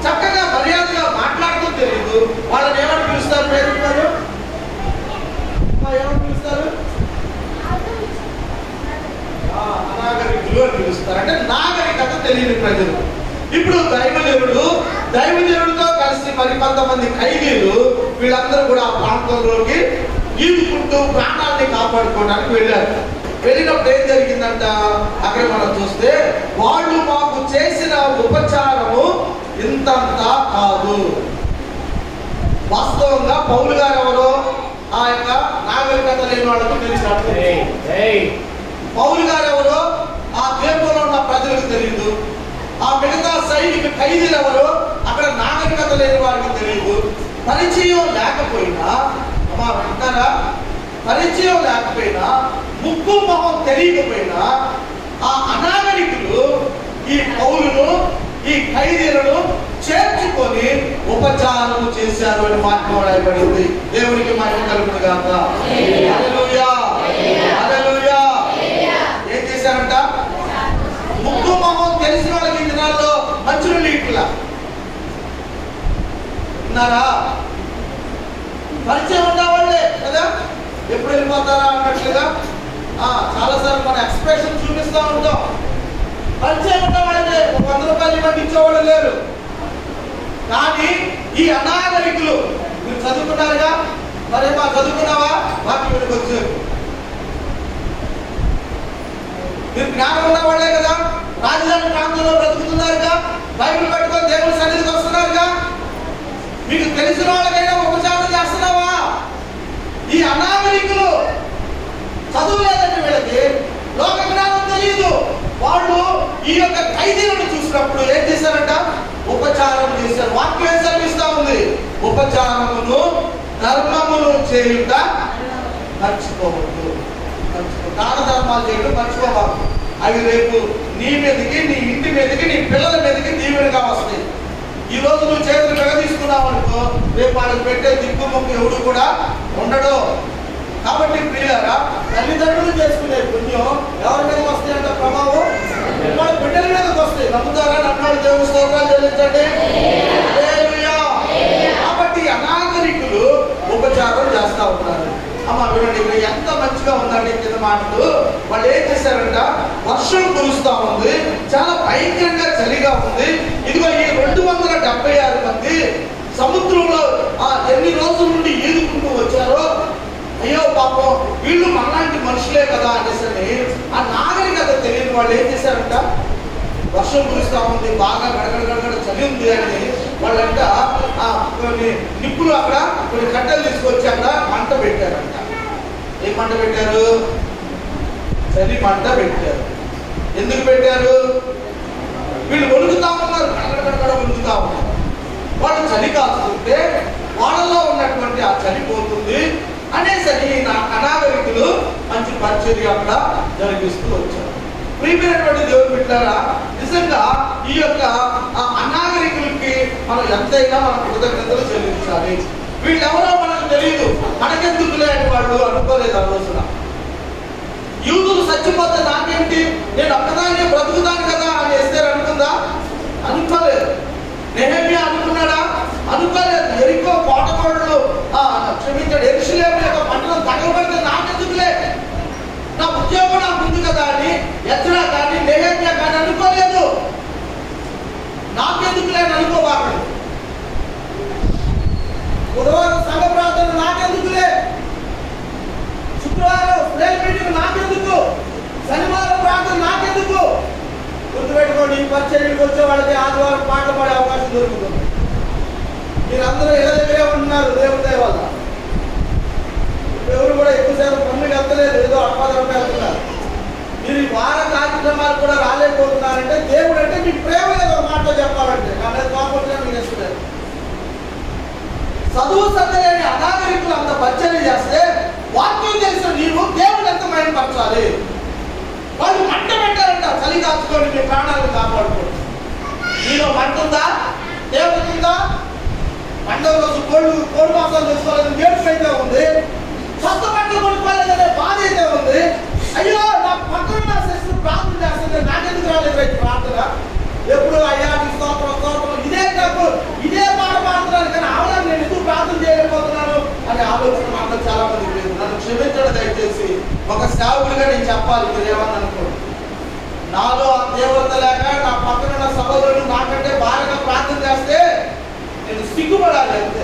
చక్కగా మర్యాదగా మాట్లాడటం తెలియదు. వాళ్ళని ఏమని పిలుస్తారు? పేరున్నారు ఏమని పిలుస్తారు? అనాగరికులు అని పిలుస్తారు. అంటే నాగరికత తెలియని ప్రజలు. ఇప్పుడు దైవజనుడితో కలిసి మరి కొంతమంది ఖైదీలు వీళ్ళందరూ కూడా ఆ ప్రాంతంలోకి ఈదుకుంటూ ప్రాణాన్ని కాపాడుకోవడానికి వెళ్ళారు. వెళ్ళినప్పుడు ఏం జరిగిందంట? అక్కడ మనం చూస్తే వాళ్ళు మాకు చేసిన ఉపచారము ఇంతంతా కాదు. వాస్తవంగా పౌలు గారు ఎవరో ఆ యొక్క నాగరికత లేని వాళ్ళకు తెలిసినట్టు. పౌలు గారు ఎవరో ఆ ద్వీపంలో ఉన్న ప్రజలకు తెలియదు. ఆ మిగతా సైనిక ఖైదీలు ఎవరో అక్కడ నాగరికత లేని వారికి తెలియదు. పరిచయం లేకపోయినా, అంటారా, పరిచయం లేకపోయినా, ముక్కు మొహం తెలియకపోయినా ఆ అనాగరికులు ఈ పౌలును, ఈ ఖైదీలను చేర్చుకొని ఉపచారం చేశారు అని వాక్యం రాయబడింది. దేవునికి మహిమ కలుగును గాక. హల్లెలూయా, హల్లెలూయా. ఏం చేశారంట? ముక్కు మొహం తెలిసిన వాళ్ళకి ఈ దినాల్లో మంచులు ఇట్లా ఉన్నారా? పరిచయం ఉన్నవాళ్ళే కదా, ఎప్పుడు వెళ్ళిపోతారా అన్నట్లుగా చాలాసార్లు మన ఎక్స్ప్రెషన్ చూపిస్తూ ఉంటాం. పరిచయం ఉన్నవాళ్ళే, 100 రూపాయలు ఇవ్వండి ఇచ్చేవాళ్ళు లేరు. కానీ ఈ అనాగరికులు, మీరు చదువుకున్నారుగా, మరి మా చదువుకున్నావా? వాక్యం వీడికి వచ్చారు. మీరు జ్ఞానం ఉన్నవాళ్లే కదా, రాజధాని ప్రాంతంలో బ్రతుకుతున్నారుగా, బైబిల్ పట్టుకొని దేవుని సన్నిధికి వస్తున్నారుగా. మీకు తెలిసిన వాళ్ళకైనా ఉపచారం చేస్తున్నావా? ఈ అనాగరికులు చదువు లేదంటే వీళ్ళకి లోక జ్ఞానం తెలియదు. వాళ్ళు ఈ యొక్క ఖైదీలను చూసినప్పుడు ఏం చేశారంట? ఉపచారం చేశారు. వాక్యం ఏం చదివిస్తా ఉంది? ఉపచారమును ధర్మమును చేయుట మర్చిపోవద్దు. దాన ధర్మాలు చేయడం మర్చిపోవాలి. అవి రేపు నీ మీదకి, నీ ఇంటి మీదకి, నీ పిల్లల మీదకి దీవెనగా వస్తాయి. ఈ రోజు నువ్వు చేతులు తీసుకున్నావు అనుకో, రేపు వాళ్ళకి పెట్టే దిక్కు ముక్కు ఎవడు కూడా ఉండడు. కాబట్టి ప్రియులారా, తల్లిదండ్రులు చేసుకునే పుణ్యం ఎవరి మీద వస్తాయి అంటే ప్రభావం వాళ్ళ బిడ్డల మీదకి వస్తాయి. నమ్ముతారా? నమ్మాడు దేవుని స్తోత్రాలు చెల్లించండి. హల్లెలూయా. కాబట్టి అనాగరికులు ఉపచారం చేస్తా ఉన్నారు. అమ్మ వినండి, ఇక్కడ ఎంత మంచిగా ఉందండి కింద మాటలు. వాళ్ళు ఏం చేశారంట? వర్షం కురుస్తా ఉంది, చాలా భయంకరంగా చలిగా ఉంది. ఇదిగో ఈ 276 మంది సముద్రంలో ఎన్ని రోజుల నుండి ఈదుకుంటూ వచ్చారో, అయ్యో పాపం వీళ్ళు మనలాంటి మనుషులే కదా అనేసరి ఆ నాగరికత తెలియని వాళ్ళు ఏం చేశారంట? వర్షం కురుస్తా ఉంది, బాగా గడగడ చలి ఉంది అని వాళ్ళంట కొన్ని నిప్పులు అక్కడ కొన్ని కట్టెలు తీసుకొచ్చి అక్కడ మంట పెట్టారంట. ఏం మంట పెట్టారు? చలి మంట పెట్టారు. ఎందుకు పెట్టారు? వీళ్ళు వణుకుతా ఉన్నారు, గడగడ వణుకుతా ఉన్నారు. వాళ్ళు చలి కాస్తుంటే వాళ్ళలో ఉన్నటువంటి ఆ చలి పోతుంది అనేసరి అనాగరికులు మంచి పరిచర్య అక్కడ జరిగిస్తూ వచ్చారు. ప్రియమైనటువంటి దేవుని బిడ్డలారా, నిజంగా ఈ యొక్క అనాగరికులకి మనం ఎంతైనా మనం కృతజ్ఞతలు చెల్లించాలి. వీళ్ళెవరో మనకు తెలియదు, మనకెందుకు లేని వాళ్ళు అనుకోలేదు. ఆ రోజున యూదులు చచ్చిపోతే నాకేంటి, నేను ఒక్కదాన్ని బ్రతుకుతాను కదా అని ఎస్తేర్ అనుకుందా? అనుకోలేదు. నెహెమ్యా అనుకున్నాడా? అనుకోలేదు. ఎరికో కోటకోడలు క్షమించాడు, యెరూషలేము యొక్క పట్టణం తగలబడితే నాకెందుకులే, నా ఉద్యోగం నాకు ఉంది కదా అని ఎజ్రా కానీ నెహెమ్యా కానీ అనుకోలేదు. నాకెందుకులే అని అనుకోబాడు. బుధవారం సంఘ ప్రార్థన నాకెందుకులే, శుక్రవారం ప్రేయర్ మీటింగ్ నాకెందుకు, శనివారం ప్రార్థన నాకెందుకు. గుర్తుపెట్టుకోండి, ఈ పరిచర్యకు వచ్చే వాళ్ళకి ఆదివారం పాటలు పాడే అవకాశం దొరుకుతుంది. మీరందరూ ఇళ్ళ దగ్గరే ఉంటున్నారు దేవుడి దయ వల్ల. ఎవరు కూడా ఎక్కువసేపు పనులు వెళ్తలేదు, ఏదో అడపాదడప వెళ్తున్నారు. మీరు ఈ వార కార్యక్రమాలు కూడా రాలేకపోతున్నారంటే దేవుడు అంటే మీ ప్రేమ ఏదో మాట చెప్పాలంటే కానీ కాకపోతే మీకు ఇష్టలేదు. చదువు సత్యలేని అనాగరికులు అంత పరిచర్య చేస్తే వాక్యం తెలిసిన నీవు దేవుడు ఎంత మైంపరచాలి. వాళ్ళు మంట పెట్టారంట, చలి కాచుకోండి, మీ ప్రాణాలను కాపాడుకోండి. నీలో మంట ఉందా? దేవుడు ఉందా? పండుగ రోజు కోడి మాంసాలు తెచ్చుకోవాలని ఏడుపు అయితే ఉంది, కొత్త బట్టలు కొనుక్కోలేదనే బాధ అయితే ఉంది. అయ్యో నా పక్కన నా సిస్టర్ ప్రార్థన చేస్తుంది, నాకెందుకు రాలేదు రైతు ప్రార్థన. ఎప్పుడు అయ్యా నీ స్తోత్రం స్తోత్రం ఇదే తప్పు, ఇదే మాట మాత్రాలు, కానీ ఆవిడ నేను ఎందుకు ప్రార్థన చేయలేకపోతున్నాను అనే ఆలోచన మాత్రం చాలా మంది లేదు. నన్ను క్షమించడం దయచేసి ఒక సేవకుడిగా నేను చెప్పాలి. మీరు ఏమని అనుకోండి, నాలో ఆ తీవ్రత లేక నా పక్కన సహోదరుడు నాకంటే బాగా ప్రార్థన చేస్తే నేను సిగ్గుపడాలి అంతే.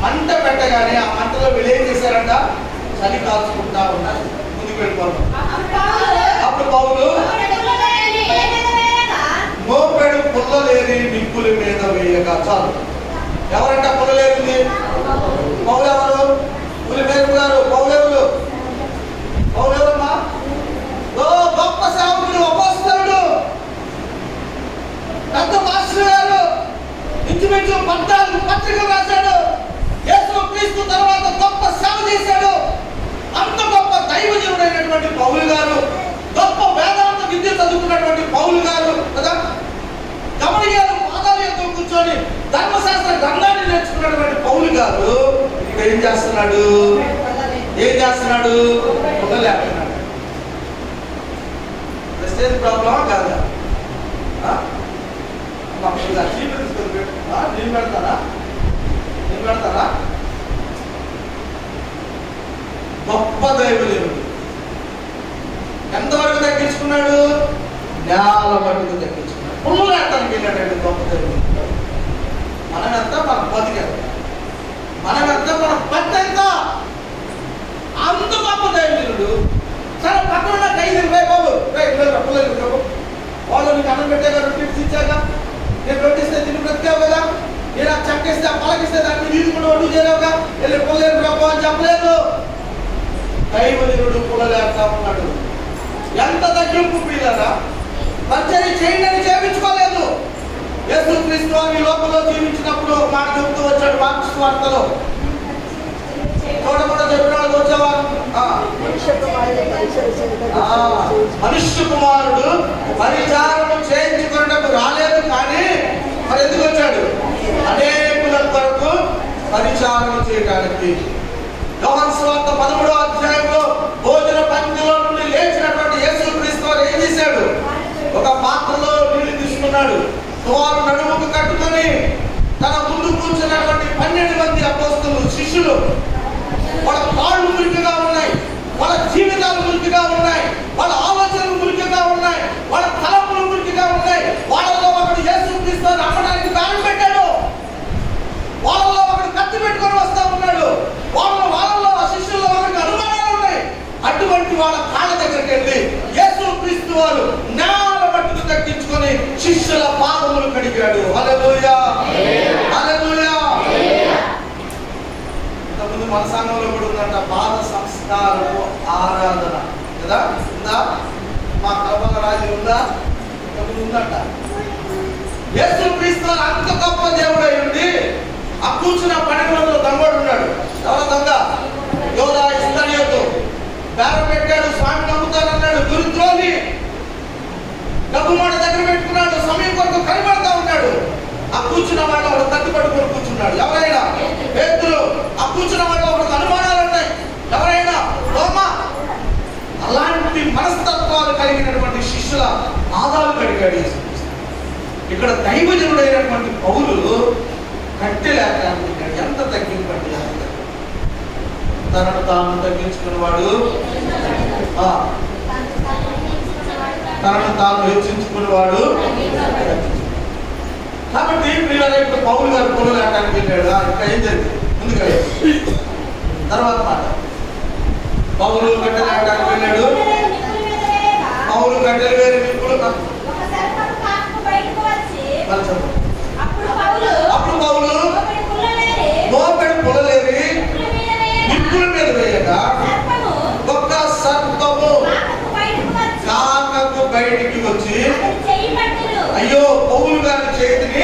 మంట పెట్టగానే ఆ మంటలో వీళ్ళు ఏం చేశారంట? చలి కాల్చుకుంటా ఉన్నారు. ముందుకు వెళ్ళిపోతాం. అప్పుడు పౌలు మోపెడు పుల్లలేని నిప్పుల మీద వేయక చాలు. ఎవరంట పుల్లలేనిది? పౌలు ఎవరు? పులిమేరు గారు. పౌలు ఎవరు? పౌలు ఎవరమ్మా? గొప్ప సేవకుడు, అపోస్తలుడు, పెద్ద మాస్టర్ గారు. ఇంచుమించు 14 పత్రికలు రాశాడు. యేసు క్రీస్తు తర్వాత గొప్ప సేవ చేశాడు. అంత గొప్ప దైవజనుడైనటువంటి పౌలు గారు, గొప్ప వేదాంత విద్య చదువుకున్నటువంటి పౌలు గారు కదా, గమనియాలు పాదాల యొక్క కూర్చొని ధర్మశాస్త్ర చేసుకున్నటువంటి పౌలు గారు ఇక్కడ ఏం చేస్తున్నాడు? పొగలేస్తున్నాడు. ప్రెస్టేజ్ ప్రాబ్లమా కాదా? నేను పెడతారా? గొప్ప దైవజనుడు ఎంతవరకు తగ్గించుకున్నాడు? నేల మట్టుకు తగ్గించుకున్నాడు. పుల్లలేటానికి వెళ్ళాడండి గొప్ప దైవజనుడు. మనమెంతా మన బతికెంత, మనమెంతా మన పత్తి ఎంత, అంత గొప్ప దైవజనుడు. సరే పక్కన 5 బాబు పుల్లలు వాళ్ళు నీకు అన్నం పెట్టాక రొట్టెస్ ఇచ్చాక, నేను రొట్టెస్తే తిని బ్రతికావు కదా, నేను ఆ చక్కేస్తే ఆ పలకిస్తే దాన్ని తీసుకుంటూ ఒడ్డు చేరావుగా, వెళ్ళి పుల్లలు ప్రభావం అని చెప్పలేదు. దైవజనుడు పుల్లలేస్తా ఉన్నాడు. ఎంత తగ్గింపు పిల్లరా! పరిచర్య చేయండి అని చేయించుకోలేదు. యేసుక్రీస్తు వారు ఈ లోకంలో జీవించినప్పుడు ఒక మాట చెబుతూ వచ్చాడు మార్కు సువార్తలో. చూడకుండా చెప్పినాడు వచ్చేవారు, మనుష్య కుమారుడు పరిచారము చేయించుకున్నట్టు రాలేదు, కానీ మరి ఎందుకు వచ్చాడు? అనేకుల కొరకు పరిచారం చేయడానికి. యోహాను సువార్త 13వ అధ్యాయంలో భోజన పంక్తిలో నుండి లేచినటువంటి యేసుక్రీస్తు వారు ఏం చేశాడు? ఒక పాత్రలో నీళ్లు తీసుకున్నాడు. వారు నడుముకు కట్టుకొని తన ముందు కూర్చున్నటువంటి 12 మంది అపోస్తలులు శిష్యులు, వాళ్ళ కాళ్ళు మురికిగా ఉన్నాయి, వాళ్ళ జీవితాలు మురికిగా ఉన్నాయి, వాళ్ళ ఆలోచనలు మురికిగా ఉన్నాయి, వాళ్ళ తలపులు మురికిగా ఉన్నాయి. వాళ్ళలో ఒకడు యేసుక్రీస్తు నమ్మడానికి దానం పెట్టాడు. వాళ్ళలో ఒకడు కత్తి పెట్టుకొని వస్తా ఉన్నాడు. వాళ్ళలో ఆ శిష్యుల్లో ఒకరికి అనుమానాలు ఉన్నాయి. అటువంటి వాళ్ళ కాళ్ళ దగ్గరికి వెళ్ళి యేసుక్రీస్తు వారు నేల మట్టుకు తగ్గించుకొని శిష్యుల పాదములు కడిగాడు. హల్లెలూయా, హల్లెలూయా. ఇంతకుముందు మన సంఘంలో కూడా ఉందంట పాద సంస్కారము ఆరాధన కదా, ఉందా? మా కల్పన రాజు ఉందా? ఇంతకుముందు ఉందంట. యేసుక్రీస్తు అంత గొప్ప దేవుడు అయ్యింది. ఆ కూర్చున్న 12 మందిలో దొంగడు ఉన్నాడు. ఎవరో దొంగ? యోధా ఇస్కరియోతు. బేరం పెట్టాడు, స్వామి నమ్ముతానన్నాడు, దుర్ద్రోహి. డబ్బు మాట దగ్గర పెట్టుకున్నాడు, సమయం కొరకు కనిపడతా ఉన్నాడు. ఆ కూర్చున్న వాళ్ళు ఒకడు కత్తి పట్టుకొని కూర్చున్నాడు. ఎవరైనా? పేతురు. ఆ కూర్చున్న వాళ్ళు ఒకరికి అనుమానాలు ఉన్నాయి. ఎవరైనా? రోమా. అలాంటి మనస్తత్వాలు కలిగినటువంటి శిష్యుల పాదాలు కడిగాడు యేసుక్రీస్తు. ఇక్కడ దైవజనుడైనటువంటి పౌలు కట్టె లేక అనుకున్నాడు. ఎంత తగ్గింపండి! తనను తాను తగ్గించుకునేవాడు, తనను తాను హెచ్చించుకునేవాడు. కాబట్టి ఇప్పుడు పౌలు గారు పొలం లేటానికి వెళ్ళాడు. ఇంకా ఏం జరిగింది ముందుగా తర్వాత మాట. పౌలు కట్టెలు లేటానికి వెళ్ళాడు. పౌలు కట్టెలు వేరే నిప్పులు అప్పుడు పౌలు మోపెడు పుల్లలేవి నిప్పుల మీద వేయగా ఒక్క సర్పము కాకకు బయటికి వచ్చి అయ్యో పౌలు గారి చేతిని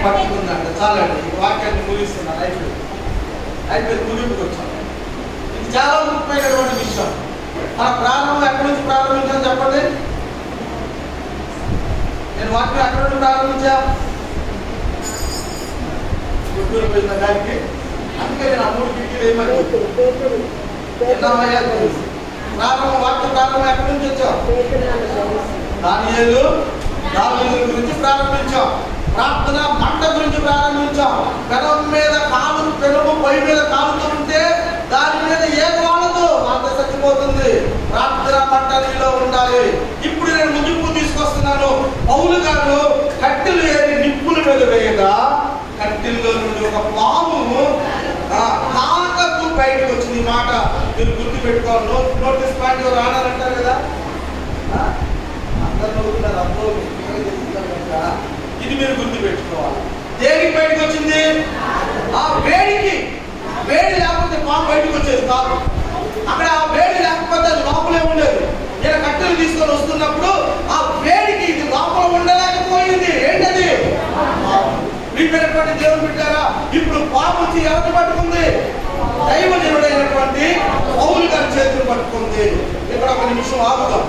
పట్టుకుందంట. చాలండి, ఈ వాక్యాన్ని ముగిస్తున్నాను. అయిపోయి ముగింపుకి వచ్చాను. ఇది చాలా ముఖ్యమైనటువంటి విషయం. మన ప్రారంభం ఎక్కడి నుంచి ప్రారంభించాను చెప్పండి? నేను వాక్యం ఎక్కడి నుంచి ప్రారంభించా? గుంటూరు పోయిన దానికి. అందుకే నేను ఆ 3 కిటికీలు ఏమని ప్రారంభం వాక్యం ప్రారంభం ఎక్కడి నుంచి వచ్చాం? దానియేలు దావీదు గురించి ప్రారంభించాం. ప్రార్థన మంట గురించి ప్రారంభించాం. పెనము పొయ్యి మీద కాలుతూ ఉంటే దాని మీద ఏం వాడదు, అంత చచ్చిపోతుంది. ప్రార్థన మంట నీలో ఉండాలి. ఇప్పుడు నేను ముగింపు తీసుకొస్తున్నాను. పౌలు గారు కట్టెలు ఏరి నిప్పుల మీద వేయగా కట్టెల్లో నుండి ఒక పాము కాకకు బయటకు వచ్చింది. ఈ మాట మీరు గుర్తు పెట్టుకోవాలి. నోటీస్ పాయింట్ రానాలంటారు కదా, అందరు నవ్వుతున్నారు. అందరూ ఇది మీరు గుర్తు పెట్టుకోవాలి. దేనికి బయటకు వచ్చింది? ఆ వేడికి. వేడి లేకపోతే పాము బయటకు వచ్చేది కాదు. అక్కడ ఆ వేడి లేకపోతే అది లోపలే ఉండేది. నేను కట్టెలు తీసుకొని వస్తున్నప్పుడు ఆ వేడికి ఇది లోపల ఉండలేకపోయింది. ఏంటది? ప్రియమైనటువంటి దేవుని బిడ్డారా, ఇప్పుడు పాము వచ్చి ఎవరిని పట్టుకుంది? దైవజనుడైనటువంటి పౌలు గారి చేతులు పట్టుకుంది. ఇక్కడ ఒక నిమిషం ఆగుదాం.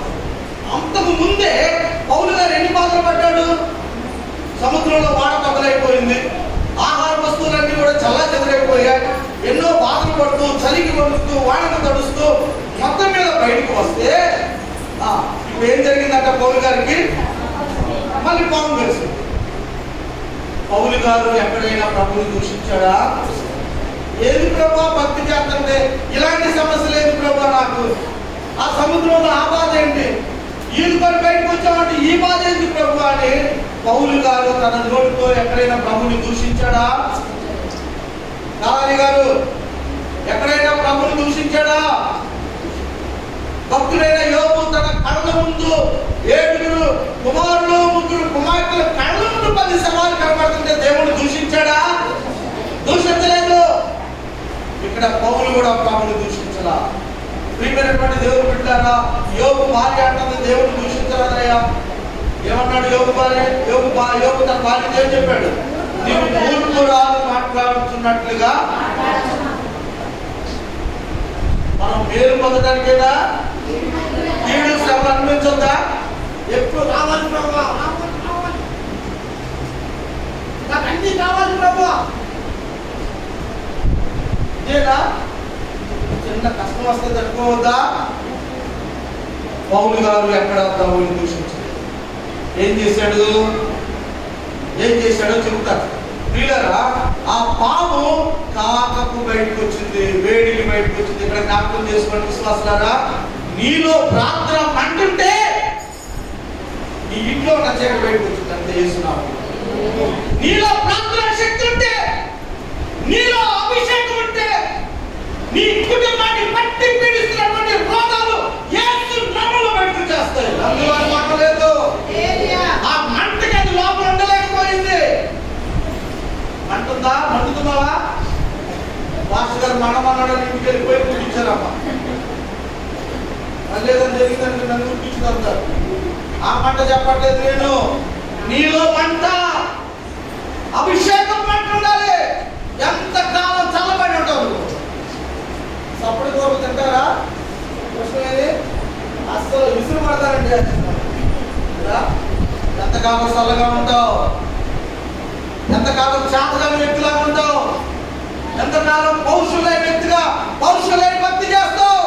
అంతకు ముందే పౌలు గారు ఎన్ని బాధలు పడ్డాడు? సముద్రంలో వాడ కదలైపోయింది. ఆహార వస్తువులన్నీ కూడా చల్లా పడుతూ చలికి వణుకుతూ వానకు తడుస్తూ మొత్తం మీద బయటకు వస్తే ఇప్పుడు ఏం జరిగిందంట పౌలు గారికి? మళ్ళీ పాపం కలిసి. పౌలు గారు ఎక్కడైనా ప్రభువుని దూషించాడా? ఏది ప్రభా భక్తి చేస్తుంటే ఇలాంటి సమస్య లేదు ప్రభా, నాకు ఆ సముద్రంలో ఆ బాధ ఏంటి, ఈదుకొని బయటకు వచ్చామంటే ఈ బాధ ఏంటి ప్రభు అని పౌలు గారు తన నోటితో ఎక్కడైనా ప్రభుని దూషించాడా? కాళీ గారు ఎక్కడైనా ప్రభుని దూషించాడా? భక్తుడైన యోబు తన కళ్ళ ముందు 7 కుమారులు 3 కుమార్తెల కళ్ళ ముందు 10 శవాలు కనబడుతుంటే దేవుడు దూషించాడా? దూషించలేదు. ఇక్కడ పౌలు కూడా ప్రభుని దూషించలా. ప్రియమైనటువంటి దేవుడు బిడ్డారా, యోబు భార్య అంటుంది దేవుడు దూషించరాదయ్యా. ఏమన్నాడు యోబు భార్య? యోబు తన భార్యతో ఏం చెప్పాడు? నీవు మూర్ఖురాలు మాట్లాడుతున్నట్లుగా. మనం మేలు పొందడానికేనా కీడు శ్రమ అనిపించొద్దా? ఎప్పుడు రావాలి ప్రభు, నాకు అన్ని కావాలి ప్రభు, ఇదేనా? చిన్న కష్టం వస్తే తట్టుకోవద్దా? పౌలు గారు ఎక్కడ ప్రభువుని దూషించాడు? ఏం చేశాడో చెబుతారు. ప్రియులారా, ఆ పాము కాకపు బయటకు వచ్చింది, వేడికి బయటకు వచ్చింది. ఇక్కడ జ్ఞాపకం చేసుకోండి విశ్వాసులారా, నీలో ప్రార్థన అంటుంటే నీ ఇంట్లో నచ్చేట బయటకు వచ్చింది అంతే. చేస్తున్నావు నీలో ప్రార్థన శక్తి ఉంటే, నీలో అభిషేకం ఉంటే, నీ కుటుంబాన్ని పట్టి పీడిస్తున్నటువంటి రోగాలు యేసు నామములో బయటకు చేస్తాయి. అందువల్ల మాటలేదు, ఆ మంటకి అది లోపల ఉండలేకపోయింది. మంటుందా? మండుతున్నావా? మాస్టర్ గారు మనమన్నాడని ఇంటికి వెళ్ళిపోయి కూర్చుంటారమ్మా. లేదని జరిగిందంటే నన్ను కూర్చుంటారు. ఆ మంట చెప్పట్లేదు నేను. నీలో మంట, అభిషేకం మంట ఉండాలి. ఎంతకాలం చల్లబడి ఉంటావు. సప్పటి కూర తింటారా? ప్రశ్న అస్సలు విసురు పడతారండి. ఎంతకాలం చల్లగా ఉంటావు, ఎంతకాలం చేతగాని వ్యక్తిలా ఉంటావు, ఎంతకాలం పౌరుషులైన వ్యక్తిగా పౌరుషులైన భక్తి చేస్తావు.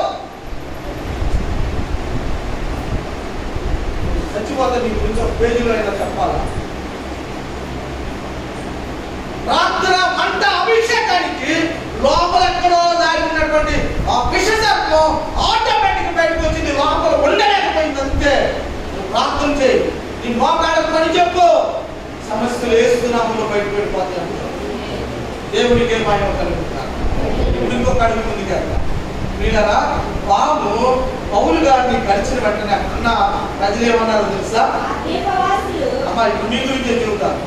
చచ్చిపోతే నీ గురించి ఒక పేజీలో అయినా చెప్పాలా? ప్రార్థన మంట అభిషేకానికి లోపల ఎక్కడో దాగి ఉన్నటువంటి ఆ విషసత్వం ఆటోమేటిక్ బయటకు వచ్చింది. లోపల ఉండలేకపోయింది అంతే. నువ్వు ప్రార్థన చేయి, నీ మోకాళ్ళకు పని చెప్పు, సమస్యలు వేస్తున్నాములో బయటకు వెళ్ళిపోతాయి. దేవుడికే భయం కలుగుతారు. ఇప్పుడు ఇంకొక అడుగు ముందుకు వెళ్తాం. మీరా పాము పౌలు గారిని కలిసిన వెంటనే అక్కడున్న ప్రజలు ఏమన్నారో తెలుసా? అమ్మా ఇప్పుడు మీ గురించే చెబుతాను,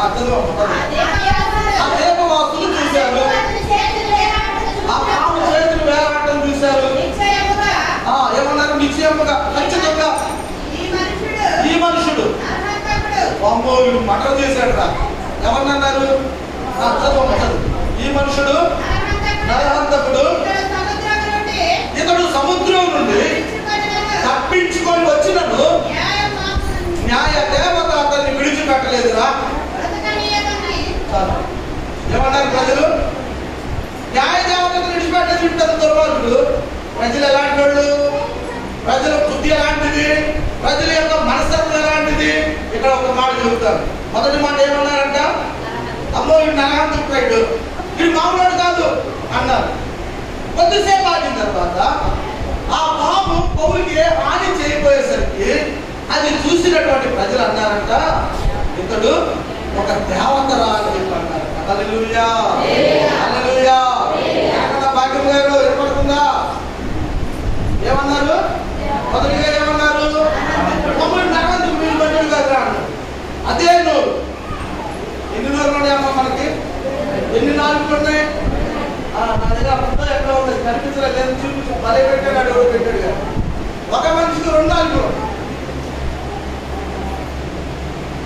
ఆ దేవవాసులు చూశారు, ఆ పాము చేతులు వేలాడటం చూశారు. ఏమన్నారు? నిశ్చయముగా ఖచ్చితంగా ఈ మనుషుడు పాము మటర్ చేశాడు రా. ఎవరినన్నారు? ఈ మనుషుడు నరహంతకుడు, ఇతడు సముద్రం నుండి తప్పించుకొని వచ్చినను న్యాయ దేవత అతన్ని విడిచిపెట్టలేదురా. ఏమన్నారు ప్రజలు? న్యాయ దేవతను విడిచిపెట్టలేదు దుర్మార్గుడు. ప్రజలు ఎలాంటి వాళ్ళు? ప్రజల బుద్ధి ఎలాంటిది? ప్రజల యొక్క మనస్తత్వం ఎలాంటిది? ఇక్కడ ఒక మాట చెబుతారు. మొదటి మాట ఏమన్నారంట? అమ్మో వీడు నరహంతకుడు, వీడు మామూలు కాదు అన్నారు. కొద్దిసేపు ఆగిన తర్వాత ఆ పాము పౌలుకి హాని చేయబోయేసరికి అది చూసినటువంటి ప్రజలు అన్నారంట, ఇతడు ఒక దేవతరా అని చెప్పి అన్నారు. హల్లెలూయా, హల్లెలూయా. భాగ్యం గారు ఏర్పడుతుందా? ఏమన్నారు? మొదటిగా ఏమన్నారు? మమ్మల్ని నరహంతకుడు వీళ్ళు పడ్డాడు కదా అన్నారు. అదే నోరు. ఎన్ని నోరులు ఉన్నాయమ్మా మనకి? ఎన్ని నాలుగు ఉన్నాయి? నా దగ్గర అప్పుడు ఎక్కడ ఉన్నాయి కనిపించలేదు. చూపించు, భలే పెట్టాడు, ఎవరు పెట్టాడు కదా. ఒక మనిషికి 2 నాలుగు.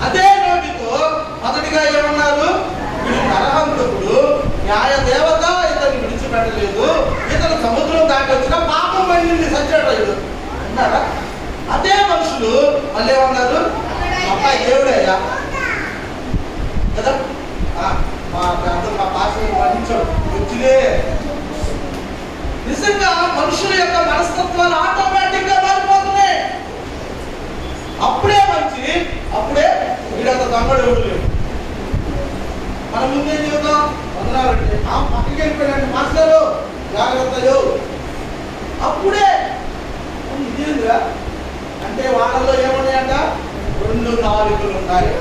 అదే నోటితో మొదటిగా ఏమన్నారు? వీడు నరహంతకుడు, న్యాయ దేవత ఇతన్ని విడిచిపెట్టలేదు, ఇతను సముద్రం దాటి వచ్చిన పాపం పడింది సత్యాడు అన్నారా? అదే మనుషులు మళ్ళీ ఏమన్నారు? అబ్బాయి దేవుడయ్యా కదా, మా పాస్టర్ వర్ణించాడు, వచ్చినే నిజంగా మనుషుల యొక్క మనస్తత్వాలు ఆటోమేటిక్ గా మారిపోతున్నాయి. అప్పుడే మంచి, అప్పుడే వీడంత తమ్ముడు ఎవరు లేవు. మన ముందేం చెబుతాం, వందనాలంటే పక్కకి వెళ్ళిపోయినట్టు మాస్టరు జాగ్రత్తలు. అప్పుడే ఇదేంద్రా అంటే వాళ్ళలో ఏమున్నాయంట, 2 నాలుకలు ఉన్నాయి.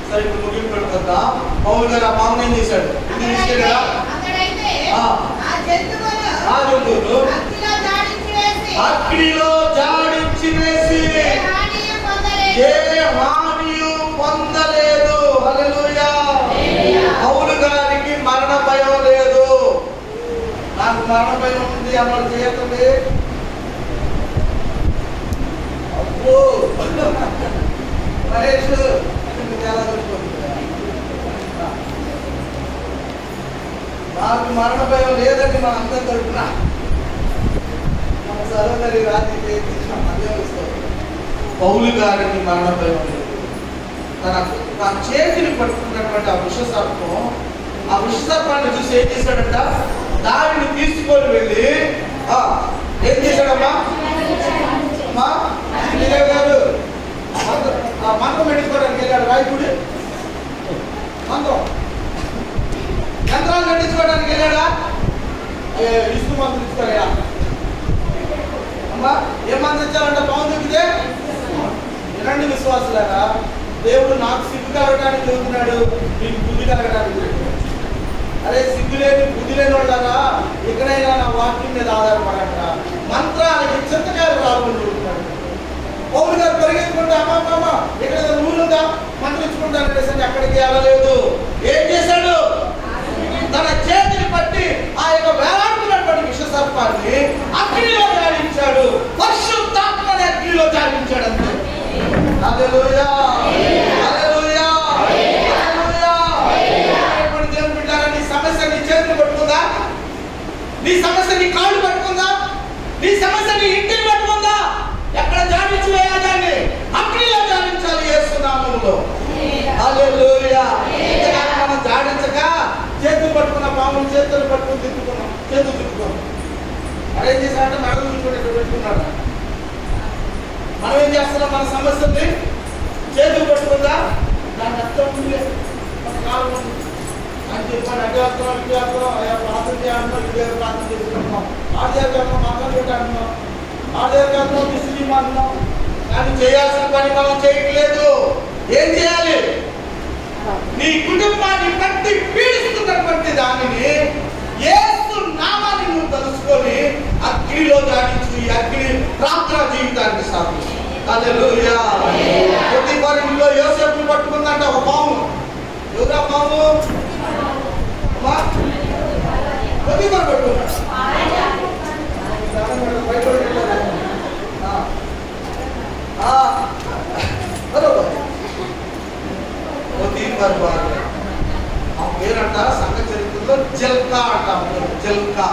సరే ఇప్పుడు ముగింపు పెడుతుందా. పౌలు గారు ఆ పామును ఏం చేశాడు, ఇది తీసుకెళ్ళా జంతువులు అగ్నిలో జాడించి వేసి ఏ హానియు పొందలేదు. హల్లెలూయా. పౌలు గారికి మరణ భయం లేదు. నాకు మరణ భయం ఉంది అమలు చేయకండి. అబ్బో మహేష్ చాలా నాకు మరణ భయం లేదండి. మన అందరం తరపున మన సహోదరి రాజీ పౌలు గారికి మరణ భయం లేదు. తన చేతిని పట్టుకున్నటువంటి ఆ విషసర్పం, ఆ విషసర్పాన్ని చూసి ఏం చేశాడంట, దానిని తీసుకొని వెళ్ళి ఏం చేశాడమ్మా గారు మంత్రం పెట్టించుకోవడానికి వెళ్ళాడు. రాయకుడి మంత్రం యంత్రాలు కట్టించుకోవడానికి వెళ్ళాడా, ఇసుకు మంత్రం ఇచ్చుకోలేడా. అమ్మా ఏం మంత్రం ఇచ్చారంట, పవన్ దొరికితే వినండి విశ్వాసులారా, దేవుడు నాకు సిగ్గు కలగడానికి చెబుతున్నాడు, మీకు బుద్ధి కలగడానికి. అరే సిగ్గు లేని బుద్ధి లేని వాళ్ళరా, ఎక్కడైనా నా వాక్యం మీద ఆధారపడట. మంత్రాలకి చింతకాయలు రాకుండా చెబుతున్నాడు. పౌలు గారు పరిగెత్తుకుంటే అమ్మ ఇక్కడ ఊరుందా మంత్రించుకుంటానంటే అక్కడికి వెళ్ళలేదు. ఏం చేశాడు, తన చేతిని పట్టి ఆ యొక్క వేలాడుతున్నటువంటి విషసర్పాన్ని అగ్నిలో జాడించాడు. పరిశుద్ధాత్మని అగ్నిలో జాడించాడు అంతే. హల్లెలూయా, హల్లెలూయా, హల్లెలూయా. దేవుని బిడ్డలారా, నీ సమస్య నీ చేతిని పట్టుకుందా, నీ సమస్య నీ కాళ్ళు పట్టుకుందా, నీ సమస్య నీ ఇంటిని పట్టుకుందా, ఎక్కడ జాడించి వేయాలని అగ్నిలో జాడించాలి యేసు నామములో. హల్లెలూయా. మనం జాడించక చేతులు పట్టుకున్న పాములు చేతులు పట్టుకుని తిప్పుకున్నాం, చేతులు తిప్పుకున్నాం. మనం ఏం చేశాడంటే నగలు చూసుకుంటే పెట్టుకున్నాడు. మనం ఏం చేస్తున్నాం, మన సమస్యని చేతులు పట్టుకుందా, దాని అర్థం ఉంది కాలం అని చెప్పాను. అడ్డు వేస్తాం, ఇటు వేస్తాం, ప్రార్థన చేయాలంటాం, ఇటు ప్రార్థన చేసుకుంటున్నాం, ఆడేస్తాం, మంత్రం పెట్టాడున్నాం, ఆడేస్తాం, విసిరి మారుతున్నాం. కానీ చేయాల్సిన పని మనం చేయట్లేదు. ఏం చేయాలి, నీ కుటుంబాన్ని బట్టి పీడిస్తున్నటువంటి దానిని యేసు నామాన్ని నువ్వు తెలుసుకొని అగ్నిలో జాడించు. ఈ అగ్ని ప్రార్థన జీవితానికి సాధి. హల్లెలూయా. పొతిఫారులో యోసేపును పట్టుకుందంట ఒక పాము. ఎవరా పాము, పొతిఫారు పట్టుకున్నాడు. ఆ పేరంట సంఘ చరిత్రలో జల్కా అంటాం. జల్కా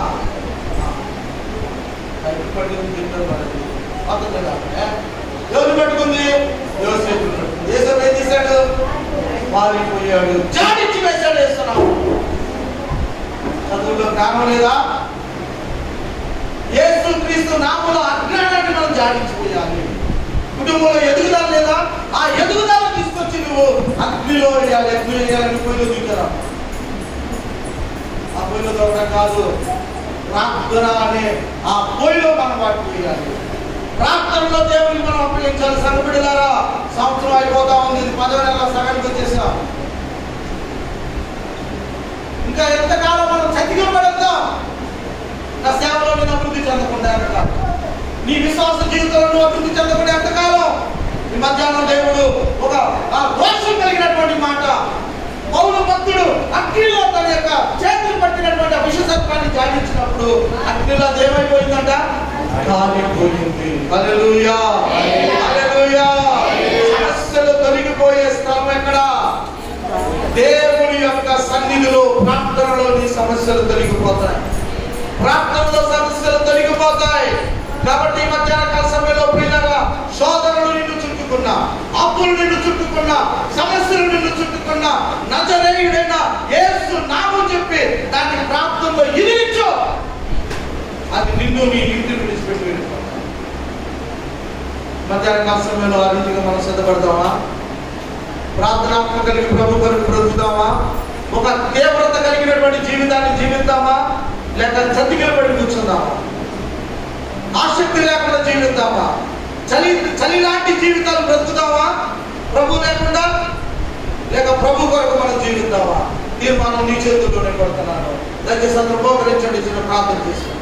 ఎవరు పెట్టుకుంది, యోసేపు పెట్టుకుంది. యోసేపు ఏం చేశాడు, పారిపోయాడు, జాడించి వేశాడు. వేస్తున్నావు చదువులో కారణం లేదా, యేసు క్రీస్తు నామములో అజ్ఞానాన్ని మనం జాడించిపోయాలి. కుటుంబంలో ఎదుగుదల లేదా, ఆ ఎదుగుదల తీసుకొచ్చి నువ్వు అగ్నిలో వేయాలి. అగ్నిలో వేయాలని పొయ్యిలో దిగుతారా, ఆ పొయ్యిలో దొరకడం కాదు, ప్రార్థన అనే ఆ పొయ్యిలో మనం వాటికి వేయాలి. ప్రార్థనలో దేవుడికి మనం అప్పగించాలి. సంఘబిడ్డలారా, సంవత్సరం అయిపోతా ఉంది, 10వ నెల సగానికి వచ్చేసాం. ఇంకా ఎంతకాలం మనం చతిగా పడద్దాం, నా సేవలో నేను అభివృద్ధి చెందకుండా ఎంతకాలం, నీ విశ్వాస జీవితంలో అభివృద్ధి చెందకుండా ఎంతకాలం. ఈ మధ్యాహ్నం దేవుడు ఒక దోషం కలిగినటువంటి మాట, పౌలు భక్తుడు అగ్నిలో తన యొక్క చేతులు పట్టినటువంటి విషసర్పాన్ని జాడించినప్పుడు అగ్నిలో ఏమైపోయిందంట, కాలిపోయింది. హల్లెలూయా, హల్లెలూయా. సమస్యలు తొలగిపోయే స్థలం ఎక్కడ, దేవుని యొక్క సన్నిధిలో. ప్రార్థనలో నీ సమస్యలు తొలగిపోతాయి, ప్రార్థనలో సమస్యలు తొలగిపోతాయి. కాబట్టి ఈ మధ్యాహ్న కాల సమయంలో ప్రియులారా, సోదరులు నిన్ను చుట్టుకున్నా, అప్పులు నిన్ను చుట్టుకున్నా, సమస్యలు నిన్ను చుట్టుకున్నా, నజరేయుడైన యేసు నామం చెప్పి దాన్ని ప్రార్థనలో ఇదిలించు. అది నిన్ను నీ ఇంటిని విడిచిపెట్టి వెళ్ళిపోతాం. మధ్యాహ్న సమయంలో ఆ రీతిగా మనం సిద్ధపడతామా? ప్రార్థనాత్మ కలిగి ప్రభు కొరకు బ్రతుకుతామా? ఒక తీవ్రత కలిగినటువంటి జీవితాన్ని జీవిద్దామా, లేక చతికిలబడి కూర్చుందామా? ఆసక్తి లేకుండా జీవిద్దామా? చలి లాంటి జీవితాలు బ్రతుకుతామా ప్రభు లేకుండా, లేక ప్రభు కొరకు మనం జీవిద్దామా? తీర్మానం నీ చేతుల్లోనే కొడుతున్నాను. దయచేసి అందరూ మోకరించండి, చిన్న ప్రార్థన చేసి